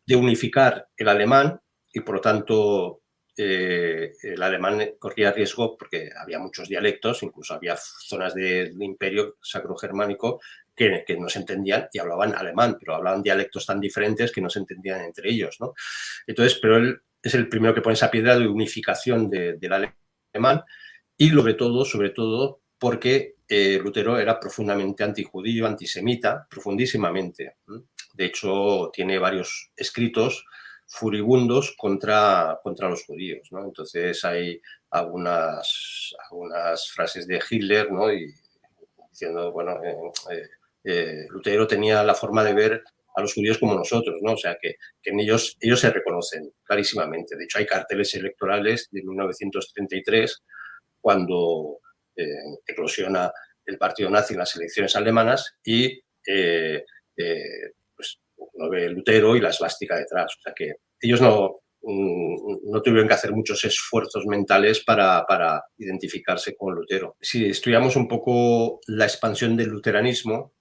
de unificar el alemán y, por lo tanto, el alemán corría riesgo porque había muchos dialectos, incluso había zonas del imperio sacro-germánico que no se entendían y hablaban alemán, pero hablaban dialectos tan diferentes que no se entendían entre ellos, ¿no? Entonces, pero él es el primero que pone esa piedra de unificación del alemán y sobre todo porque Lutero era profundamente antijudío, antisemita, profundísimamente. De hecho, tiene varios escritos furibundos contra los judíos, ¿no? Entonces hay algunas frases de Hitler, ¿no? Y diciendo, bueno, Lutero tenía la forma de ver a los judíos como nosotros, ¿no? O sea, que en ellos se reconocen clarísimamente. De hecho, hay carteles electorales de 1933, cuando eclosiona el partido nazi en las elecciones alemanas y pues uno ve Lutero y la esvástica detrás. O sea que ellos no tuvieron que hacer muchos esfuerzos mentales para identificarse con Lutero. Si estudiamos un poco la expansión del luteranismo,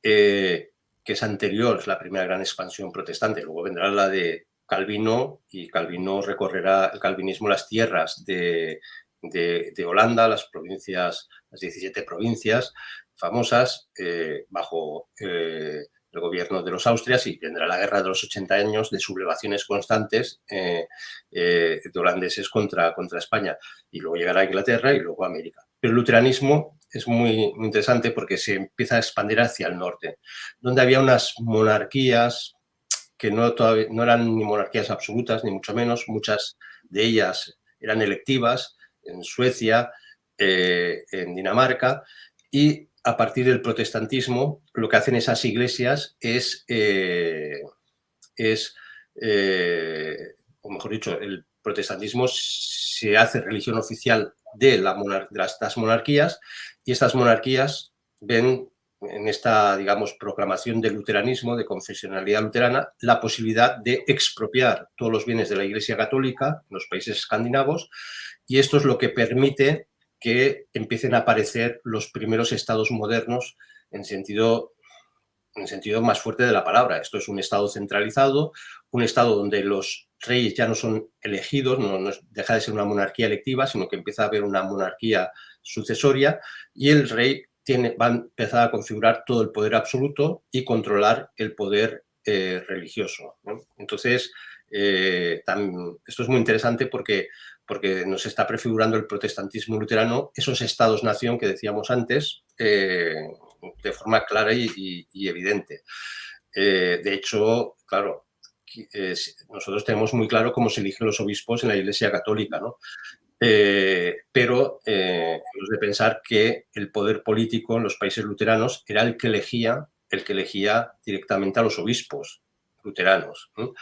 que es anterior, es la primera gran expansión protestante, luego vendrá la de Calvino, y Calvino recorrerá el calvinismo las tierras de Holanda, las 17 provincias famosas, bajo el gobierno de los Austrias, y vendrá la guerra de los 80 años de sublevaciones constantes de holandeses contra España, y luego llegará a Inglaterra y luego a América. Pero el luteranismo es muy interesante porque se empieza a expandir hacia el norte, donde había unas monarquías que no eran ni monarquías absolutas, ni mucho menos. Muchas de ellas eran electivas. En Suecia en Dinamarca, y a partir del protestantismo lo que hacen esas iglesias es o mejor dicho, el protestantismo se hace religión oficial de las monarquías, y estas monarquías ven en esta, digamos, proclamación del luteranismo, de confesionalidad luterana, la posibilidad de expropiar todos los bienes de la Iglesia Católica en los países escandinavos, y esto es lo que permite que empiecen a aparecer los primeros estados modernos en sentido más fuerte de la palabra. Esto es un Estado centralizado, un Estado donde los reyes ya no son elegidos, no deja de ser una monarquía electiva, sino que empieza a haber una monarquía sucesoria, y el rey va a empezar a configurar todo el poder absoluto y controlar el poder religioso, ¿no? Entonces, esto es muy interesante porque nos está prefigurando el protestantismo luterano, esos estados-nación que decíamos antes, de forma clara y evidente. De hecho, claro, nosotros tenemos muy claro cómo se eligen los obispos en la Iglesia Católica, ¿no? Pero hemos de pensar que el poder político en los países luteranos era el que elegía directamente a los obispos luteranos, ¿no?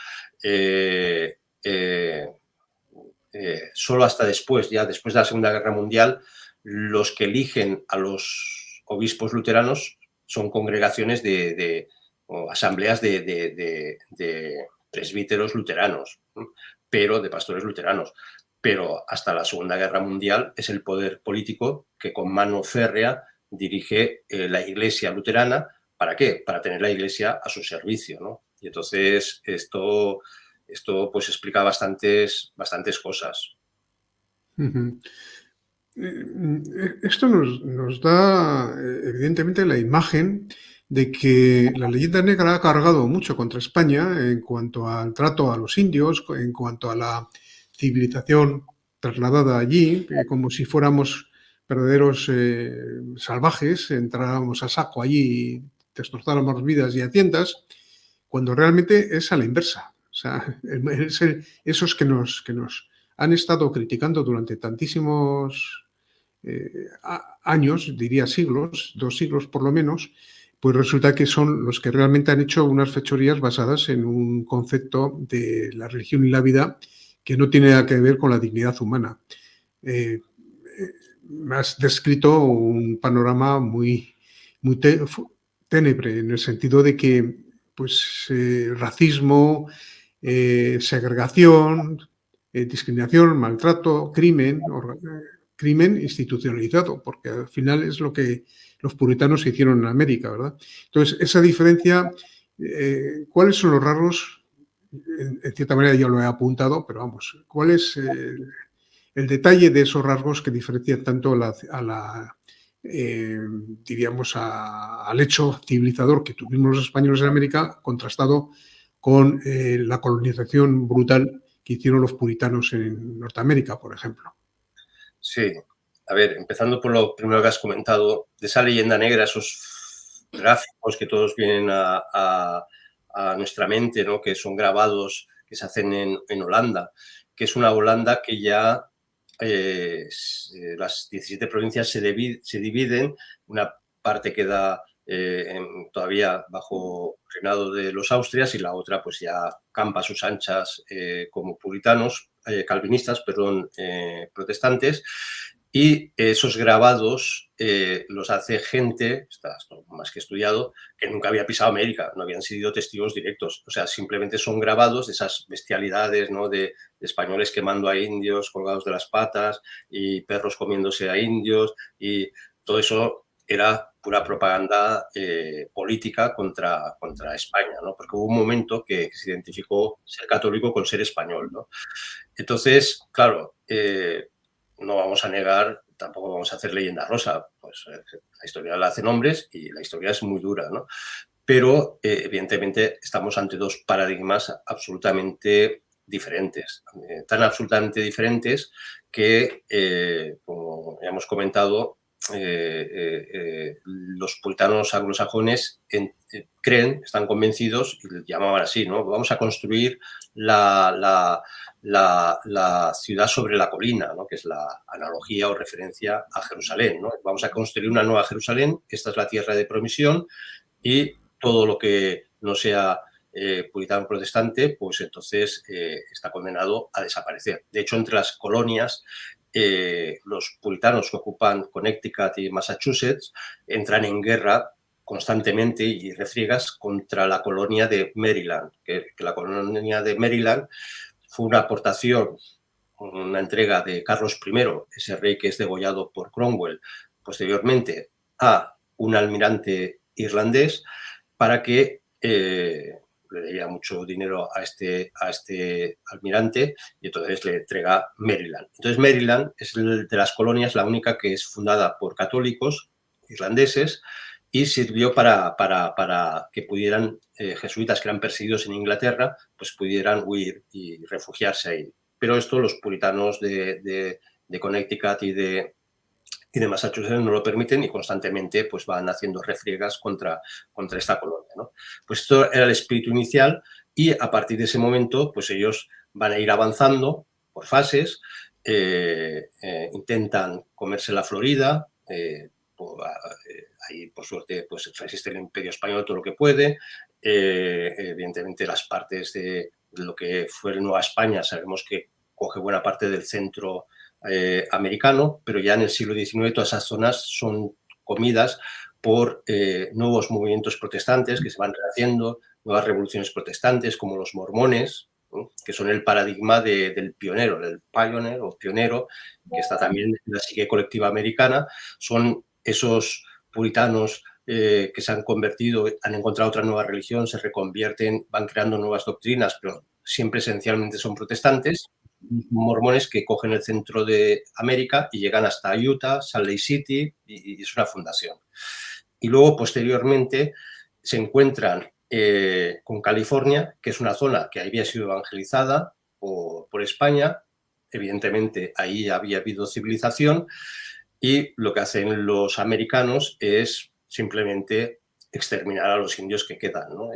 Solo hasta después de la Segunda Guerra Mundial, los que eligen a los obispos luteranos son congregaciones o asambleas de presbíteros luteranos, ¿no? Pero de pastores luteranos. Pero hasta la Segunda Guerra Mundial es el poder político que con mano férrea dirige la Iglesia luterana. ¿Para qué? Para tener la Iglesia a su servicio, ¿no? Y entonces esto pues explica bastantes cosas. Esto nos da, evidentemente, la imagen de que la leyenda negra ha cargado mucho contra España en cuanto al trato a los indios, en cuanto a la civilización trasladada allí, como si fuéramos verdaderos salvajes, entráramos a saco allí y destrozáramos vidas y haciendas, cuando realmente es a la inversa. O sea, esos que nos han estado criticando durante tantísimos años, diría siglos, 2 siglos por lo menos, pues resulta que son los que realmente han hecho unas fechorías basadas en un concepto de la religión y la vida que no tiene nada que ver con la dignidad humana. Me has descrito un panorama muy ténebre, en el sentido de que pues, racismo, segregación, discriminación, maltrato, crimen institucionalizado, porque al final es lo que los puritanos hicieron en América, ¿verdad? Entonces, esa diferencia, ¿cuáles son los rasgos? En cierta manera ya lo he apuntado, pero vamos, ¿cuál es el detalle de esos rasgos que diferencian tanto diríamos, al hecho civilizador que tuvimos los españoles en América, contrastado con la colonización brutal que hicieron los puritanos en Norteamérica, por ejemplo? Sí, a ver, empezando por lo primero que has comentado, de esa leyenda negra, esos gráficos que todos vienen a nuestra mente, ¿no? Que son grabados que se hacen en Holanda, que es una Holanda que ya las 17 provincias se dividen, una parte queda todavía bajo reinado de los Austrias y la otra pues ya campa a sus anchas como puritanos, calvinistas, perdón, protestantes, y esos grabados los hace gente, está más que estudiado, que nunca había pisado América, no habían sido testigos directos, o sea, simplemente son grabados de esas bestialidades, ¿no? de españoles quemando a indios colgados de las patas y perros comiéndose a indios, y todo eso era pura propaganda política contra España, ¿no? Porque hubo un momento que se identificó ser católico con ser español, ¿no? Entonces, claro, no vamos a negar, tampoco vamos a hacer leyenda rosa, pues la historia la hacen hombres y la historia es muy dura, ¿no? Pero, evidentemente, estamos ante dos paradigmas absolutamente diferentes, tan absolutamente diferentes que, como ya hemos comentado, los puritanos anglosajones creen, están convencidos, y le llamaban así, ¿no? Vamos a construir la ciudad sobre la colina, ¿no? Que es la analogía o referencia a Jerusalén, ¿no? Vamos a construir una nueva Jerusalén, esta es la tierra de promisión, y todo lo que no sea puritano protestante, pues entonces está condenado a desaparecer. De hecho, entre las colonias, los puritanos que ocupan Connecticut y Massachusetts entran en guerra constantemente y refriegas contra la colonia de Maryland, que la colonia de Maryland fue una aportación, una entrega de Carlos I, ese rey que es degollado por Cromwell, posteriormente a un almirante irlandés, para que le daría mucho dinero a este almirante y entonces le entrega Maryland. Entonces Maryland es de las colonias la única que es fundada por católicos irlandeses y sirvió para que pudieran, jesuitas que eran perseguidos en Inglaterra, pues pudieran huir y refugiarse ahí. Pero esto los puritanos de Connecticut y de Massachusetts no lo permiten y constantemente pues, van haciendo refriegas contra esta colonia, ¿no? Pues esto era el espíritu inicial y a partir de ese momento pues ellos van a ir avanzando por fases, intentan comerse la Florida, ahí por suerte pues resiste el Imperio Español todo lo que puede, evidentemente las partes de lo que fue Nueva España sabemos que coge buena parte del centro americano, pero ya en el siglo XIX todas esas zonas son comidas por nuevos movimientos protestantes que se van rehaciendo, nuevas revoluciones protestantes como los mormones, ¿no? Que son el paradigma del pionero, del pioneer o pionero, que está también en la psique colectiva americana. Son esos puritanos que se han convertido, han encontrado otra nueva religión, se reconvierten, van creando nuevas doctrinas, pero siempre esencialmente son protestantes. Mormones que cogen el centro de América y llegan hasta Utah, Salt Lake City, y es una fundación. Y luego, posteriormente, se encuentran con California, que es una zona que había sido evangelizada por España. Evidentemente, ahí había habido civilización y lo que hacen los americanos es simplemente exterminar a los indios que quedan, ¿no?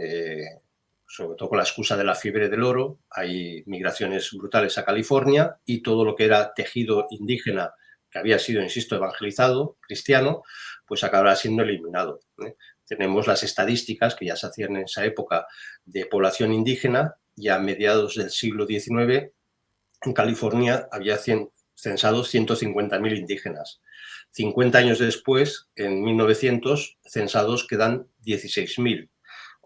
Sobre todo con la excusa de la fiebre del oro, hay migraciones brutales a California y todo lo que era tejido indígena que había sido, insisto, evangelizado, cristiano, pues acabará siendo eliminado. Tenemos las estadísticas que ya se hacían en esa época de población indígena y a mediados del siglo XIX en California había censados 150.000 indígenas. 50 años después, en 1900, censados quedan 16.000.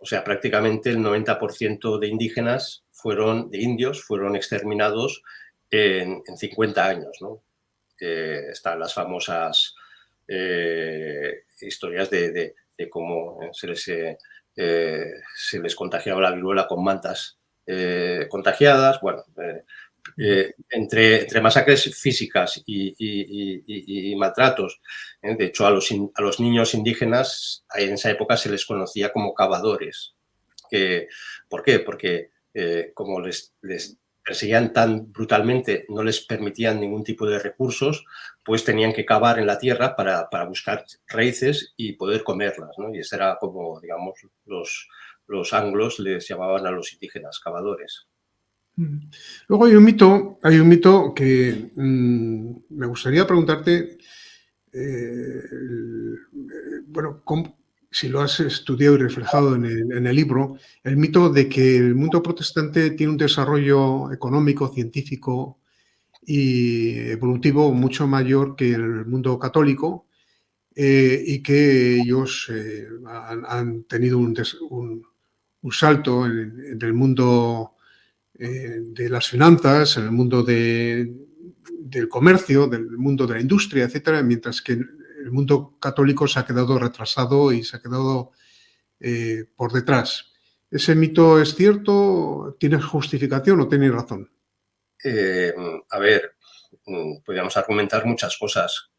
O sea, prácticamente el 90% de indígenas de indios fueron exterminados en 50 años, ¿no? Están las famosas historias de cómo se les contagiaba la viruela con mantas contagiadas. Bueno, entre masacres físicas y maltratos. De hecho, a los niños indígenas en esa época se les conocía como cavadores. ¿Por qué? Porque como les perseguían tan brutalmente, no les permitían ningún tipo de recursos, pues tenían que cavar en la tierra para buscar raíces y poder comerlas, ¿no? Y eso era como, digamos, los anglos les llamaban a los indígenas cavadores. Luego hay un mito que me gustaría preguntarte, bueno, si lo has estudiado y reflejado en el libro, el mito de que el mundo protestante tiene un desarrollo económico, científico y evolutivo mucho mayor que el mundo católico, y que ellos han tenido un salto en el mundo de las finanzas, en el mundo del comercio, del mundo de la industria, etcétera, mientras que el mundo católico se ha quedado retrasado y se ha quedado por detrás. ¿Ese mito es cierto? ¿Tiene justificación o tiene razón? A ver, podríamos argumentar muchas cosas.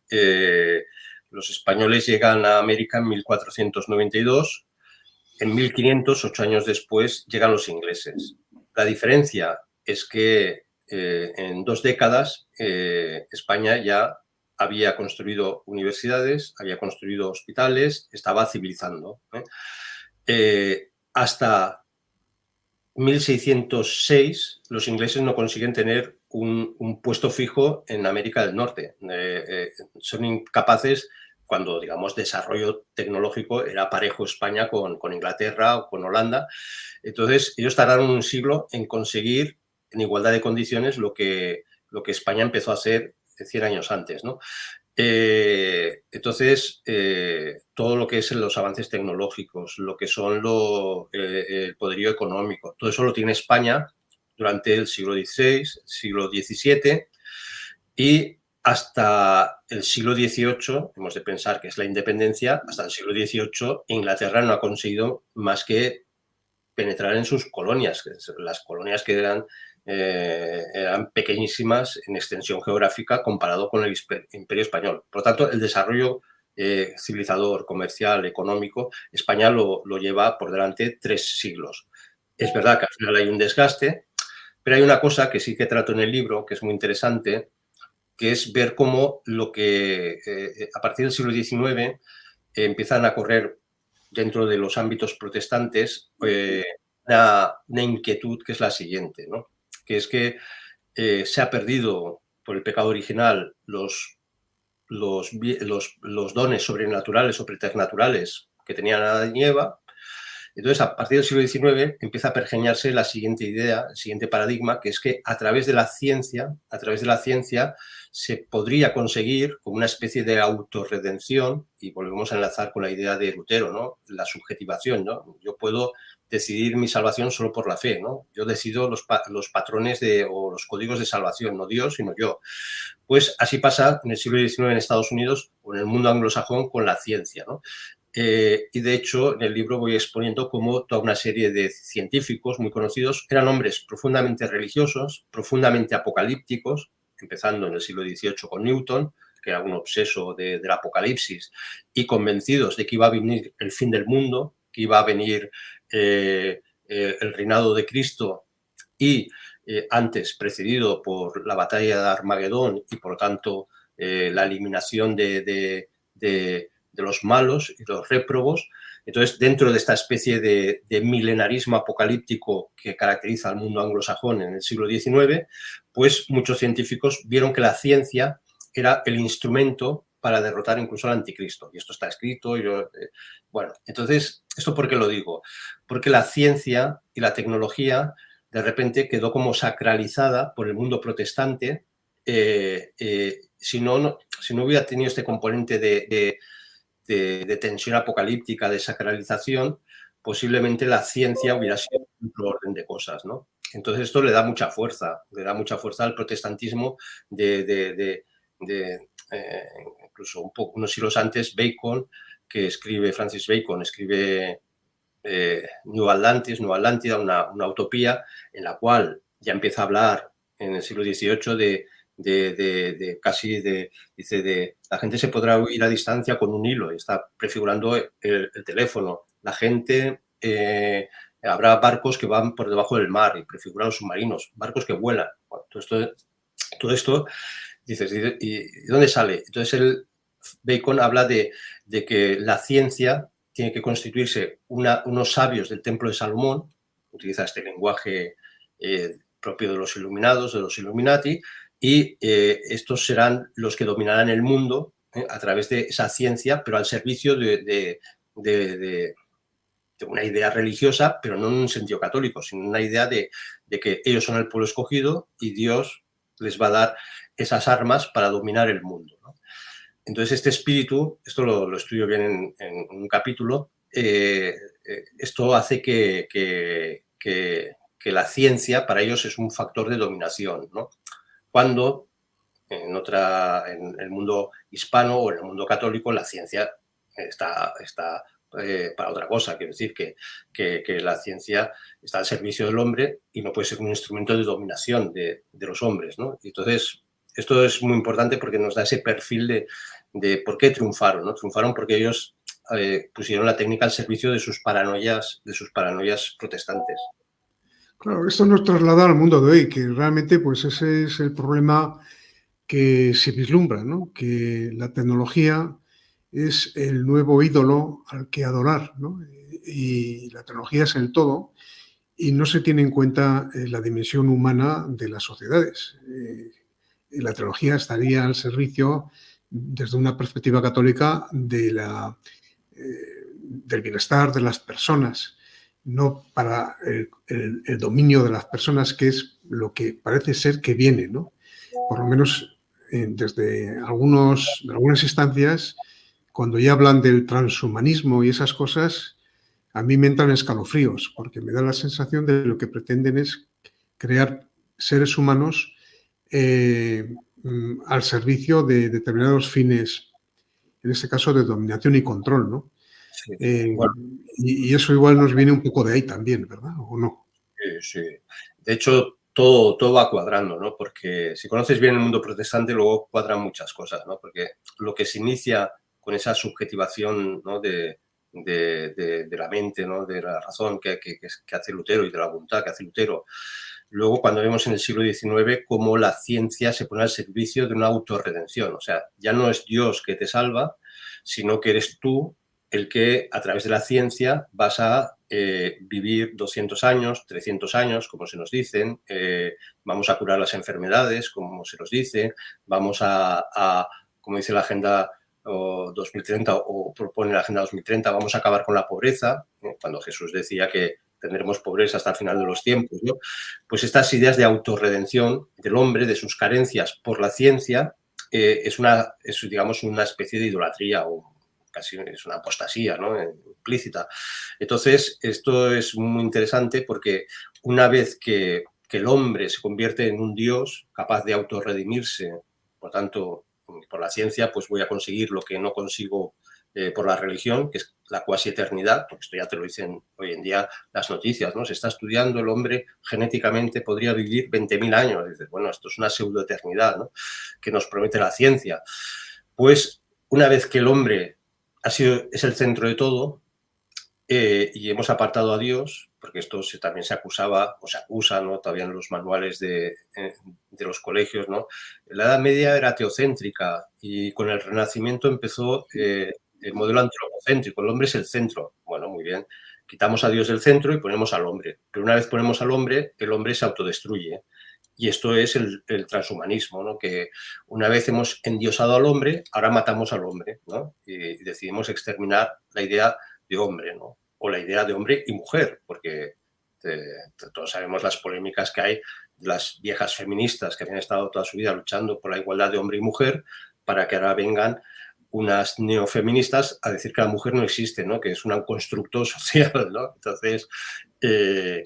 Los españoles llegan a América en 1492. En 1500, 8 años después, llegan los ingleses. La diferencia es que en 2 décadas España ya había construido universidades, había construido hospitales, estaba civilizando. Hasta 1606 los ingleses no consiguen tener un puesto fijo en América del Norte. Son incapaces, cuando, digamos, desarrollo tecnológico era parejo España con Inglaterra o con Holanda. Entonces, ellos tardaron un siglo en conseguir, en igualdad de condiciones, lo que España empezó a hacer 100 años antes, ¿no? Entonces, todo lo que es los avances tecnológicos, lo que son el poderío económico, todo eso lo tiene España durante el siglo XVI, siglo XVII y hasta el siglo XVIII, hemos de pensar que es la independencia, hasta el siglo XVIII Inglaterra no ha conseguido más que penetrar en sus colonias, las colonias que eran pequeñísimas en extensión geográfica comparado con el Imperio Español. Por lo tanto, el desarrollo civilizador, comercial, económico, España lo lleva por delante 3 siglos. Es verdad que al final hay un desgaste, pero hay una cosa que sí que trato en el libro, que es muy interesante, que es ver cómo lo que a partir del siglo XIX empiezan a correr dentro de los ámbitos protestantes una inquietud que es la siguiente, ¿no? Que es que se ha perdido por el pecado original los dones sobrenaturales o preternaturales que tenían Adán y Eva. Entonces, a partir del siglo XIX empieza a pergeñarse la siguiente idea, el siguiente paradigma, que es que a través de la ciencia se podría conseguir como una especie de autorredención, y volvemos a enlazar con la idea de Lutero, ¿no? La subjetivación, ¿no? Yo puedo decidir mi salvación solo por la fe, ¿no? Yo decido los patrones o los códigos de salvación, no Dios, sino yo. Pues así pasa en el siglo XIX en Estados Unidos o en el mundo anglosajón con la ciencia, ¿no? Y de hecho, en el libro voy exponiendo cómo toda una serie de científicos muy conocidos eran hombres profundamente religiosos, profundamente apocalípticos, empezando en el siglo XVIII con Newton, que era un obseso del apocalipsis, y convencidos de que iba a venir el fin del mundo, que iba a venir el reinado de Cristo y antes precedido por la batalla de Armagedón y por lo tanto la eliminación de los malos y los réprobos. Entonces, dentro de esta especie de milenarismo apocalíptico que caracteriza al mundo anglosajón en el siglo XIX, pues muchos científicos vieron que la ciencia era el instrumento para derrotar incluso al anticristo. Y esto está escrito. Bueno, entonces, ¿esto por qué lo digo? Porque la ciencia y la tecnología de repente quedó como sacralizada por el mundo protestante. Si no hubiera tenido este componente de tensión apocalíptica, de sacralización, posiblemente la ciencia hubiera sido otro orden de cosas, ¿no? Entonces esto le da mucha fuerza al protestantismo incluso unos siglos antes, Francis Bacon escribe New Atlántida, una utopía en la cual ya empieza a hablar en el siglo XVIII dice la gente se podrá oír a distancia con un hilo, y está prefigurando el teléfono. La gente, habrá barcos que van por debajo del mar y prefiguran los submarinos, barcos que vuelan. Bueno, todo esto dices, ¿y dónde sale? Entonces Bacon habla de que la ciencia tiene que constituirse unos sabios del Templo de Salomón, utiliza este lenguaje propio de los iluminados, de los Illuminati, y estos serán los que dominarán el mundo a través de esa ciencia, pero al servicio de una idea religiosa, pero no en un sentido católico, sino una idea de que ellos son el pueblo escogido y Dios les va a dar esas armas para dominar el mundo, ¿no? Entonces este espíritu, esto lo estudio bien en un capítulo, esto hace que la ciencia para ellos es un factor de dominación, ¿no? Cuando en el mundo hispano o en el mundo católico la ciencia está para otra cosa. Quiero decir que la ciencia está al servicio del hombre y no puede ser un instrumento de dominación de los hombres, ¿no? Entonces, esto es muy importante porque nos da ese perfil de por qué triunfaron, ¿no? Triunfaron porque ellos pusieron la técnica al servicio de sus paranoias protestantes. Claro, esto nos traslada al mundo de hoy, que realmente pues ese es el problema que se vislumbra, ¿no? Que la tecnología es el nuevo ídolo al que adorar, ¿no? Y la tecnología es el todo y no se tiene en cuenta la dimensión humana de las sociedades. La tecnología estaría al servicio, desde una perspectiva católica, del bienestar de las personas, no para el dominio de las personas, que es lo que parece ser que viene, ¿no? Por lo menos desde algunas instancias, cuando ya hablan del transhumanismo y esas cosas, a mí me entran escalofríos, porque me da la sensación de lo que pretenden es crear seres humanos al servicio de determinados fines, en este caso de dominación y control, ¿no? Sí. Eh, Bueno, y eso igual nos viene un poco de ahí también, ¿verdad? ¿O no? sí. De hecho, todo va cuadrando, ¿no? Porque si conoces bien el mundo protestante, luego cuadran muchas cosas, ¿no? Porque lo que se inicia con esa subjetivación, ¿no? de la mente, ¿no? De la razón que hace Lutero y de la voluntad que hace Lutero. Luego, cuando vemos en el siglo XIX cómo la ciencia se pone al servicio de una autorredención. O sea, ya no es Dios que te salva, sino que eres tú el que a través de la ciencia vas a vivir 200 años, 300 años, como se nos dicen, vamos a curar las enfermedades, como se nos dice, vamos como dice la Agenda 2030 o propone la Agenda 2030, vamos a acabar con la pobreza, cuando Jesús decía que tendremos pobreza hasta el final de los tiempos, ¿no? Pues estas ideas de autorredención del hombre, de sus carencias por la ciencia, digamos, una especie de idolatría o casi es una apostasía, ¿no? Implícita. Entonces, esto es muy interesante porque una vez que el hombre se convierte en un Dios capaz de autorredimirse, por tanto, por la ciencia, pues voy a conseguir lo que no consigo por la religión, que es la cuasi eternidad, porque esto ya te lo dicen hoy en día las noticias, ¿no? Se está estudiando, el hombre genéticamente podría vivir 20.000 años. Y dices, bueno, esto es una pseudoeternidad, ¿no? Que nos promete la ciencia. Pues una vez que el hombre es el centro de todo y hemos apartado a Dios, porque esto también se acusaba o se acusa, ¿no? Todavía en los manuales de los colegios, ¿no? La Edad Media era teocéntrica y con el Renacimiento empezó el modelo antropocéntrico. El hombre es el centro. Bueno, muy bien. Quitamos a Dios del centro y ponemos al hombre. Pero una vez ponemos al hombre, el hombre se autodestruye. Y esto es el transhumanismo, ¿no? Que una vez hemos endiosado al hombre, ahora matamos al hombre, ¿no? Y decidimos exterminar la idea de hombre, ¿no? O la idea de hombre y mujer, porque todos sabemos las polémicas que hay de las viejas feministas que habían estado toda su vida luchando por la igualdad de hombre y mujer, para que ahora vengan unas neofeministas a decir que la mujer no existe, ¿no? Que es un constructo social, ¿no? Entonces,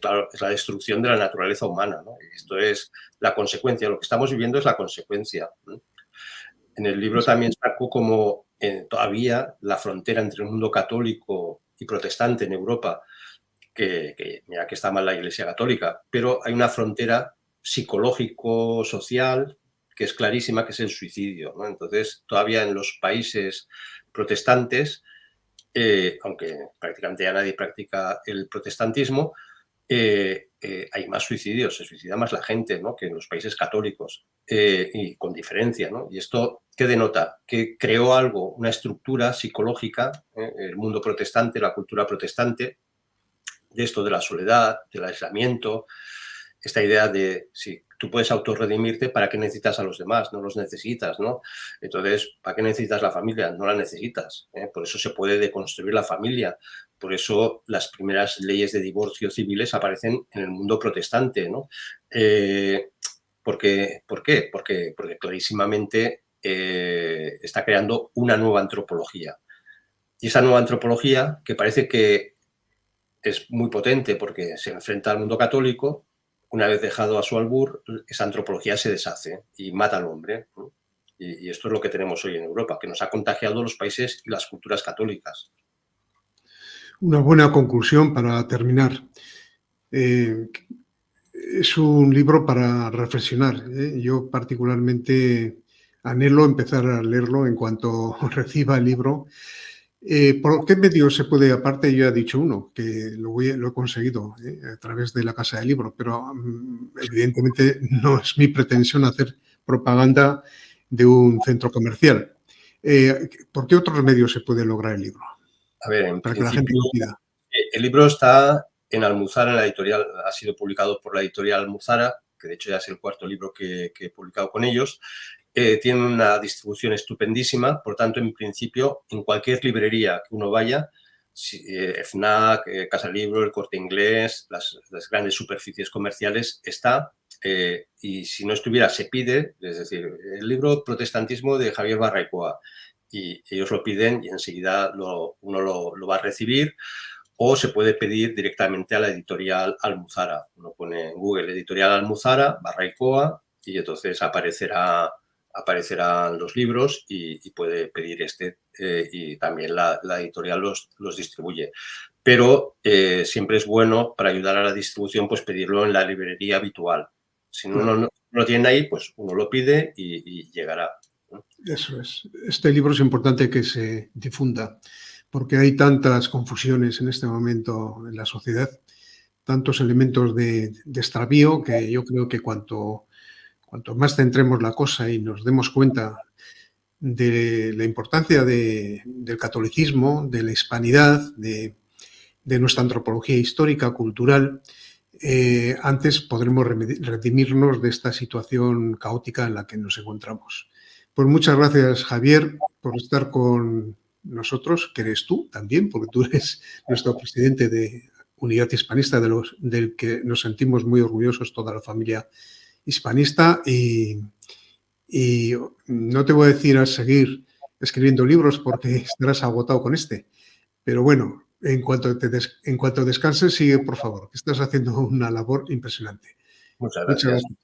claro, es la destrucción de la naturaleza humana, ¿no? Y esto es la consecuencia, lo que estamos viviendo es la consecuencia, ¿no? En el libro también saco como todavía la frontera entre el mundo católico y protestante en Europa, mira que está mal la Iglesia Católica, pero hay una frontera psicológico-social que es clarísima, que es el suicidio, ¿no? Entonces, todavía en los países protestantes, aunque prácticamente ya nadie practica el protestantismo, hay más suicidios, se suicida más la gente, ¿no? Que en los países católicos, y con diferencia, ¿no? Y esto, ¿qué denota? Que creó algo, una estructura psicológica, el mundo protestante, la cultura protestante, de esto de la soledad, del aislamiento, esta idea de si tú puedes autorredimirte, ¿para qué necesitas a los demás? No los necesitas, ¿no? Entonces, ¿para qué necesitas la familia? No la necesitas, ¿eh? Por eso se puede deconstruir la familia. Por eso las primeras leyes de divorcio civiles aparecen en el mundo protestante, ¿no? ¿Por qué? Porque clarísimamente está creando una nueva antropología. Y esa nueva antropología, que parece que es muy potente porque se enfrenta al mundo católico, una vez dejado a su albur, esa antropología se deshace y mata al hombre, ¿no? Y esto es lo que tenemos hoy en Europa, que nos ha contagiado los países y las culturas católicas. Una buena conclusión para terminar. Es un libro para reflexionar, ¿eh? Yo particularmente anhelo empezar a leerlo en cuanto reciba el libro. ¿Por qué medio se puede? Aparte, yo he dicho uno, que lo he conseguido a través de la Casa del Libro, pero evidentemente no es mi pretensión hacer propaganda de un centro comercial. ¿Por qué otros medios se puede lograr el libro? A ver, en Para que la gente principio, lo pida. el libro está en Almuzara, en la editorial, ha sido publicado por la editorial Almuzara, que de hecho ya es el cuarto libro que he publicado con ellos. Tienen una distribución estupendísima, por tanto, en principio, en cualquier librería que uno vaya, FNAC, Casa Libro, El Corte Inglés, las grandes superficies comerciales, está. Y si no estuviera, se pide, es decir, el libro Protestantismo de Javier Barraicoa, y ellos lo piden y enseguida uno lo va a recibir, o se puede pedir directamente a la editorial Almuzara. Uno pone en Google editorial Almuzara, Barraicoa, y entonces aparecerán los libros y puede pedir y también la editorial los distribuye. Pero siempre es bueno, para ayudar a la distribución, pues pedirlo en la librería habitual. Si uno no lo tiene ahí, pues uno lo pide y llegará. Eso es. Este libro es importante que se difunda, porque hay tantas confusiones en este momento en la sociedad, tantos elementos de extravío, que yo creo que cuanto más centremos la cosa y nos demos cuenta de la importancia del catolicismo, de la hispanidad, de nuestra antropología histórica, cultural, antes podremos redimirnos de esta situación caótica en la que nos encontramos. Pues muchas gracias, Javier, por estar con nosotros, que eres tú también, porque tú eres nuestro presidente de Unidad Hispanista, del que nos sentimos muy orgullosos toda la familia hispanista. Y no te voy a decir a seguir escribiendo libros porque estarás agotado con este. Pero bueno, en cuanto descanses, sigue, por favor, que estás haciendo una labor impresionante. Muchas Muchas gracias. gracias.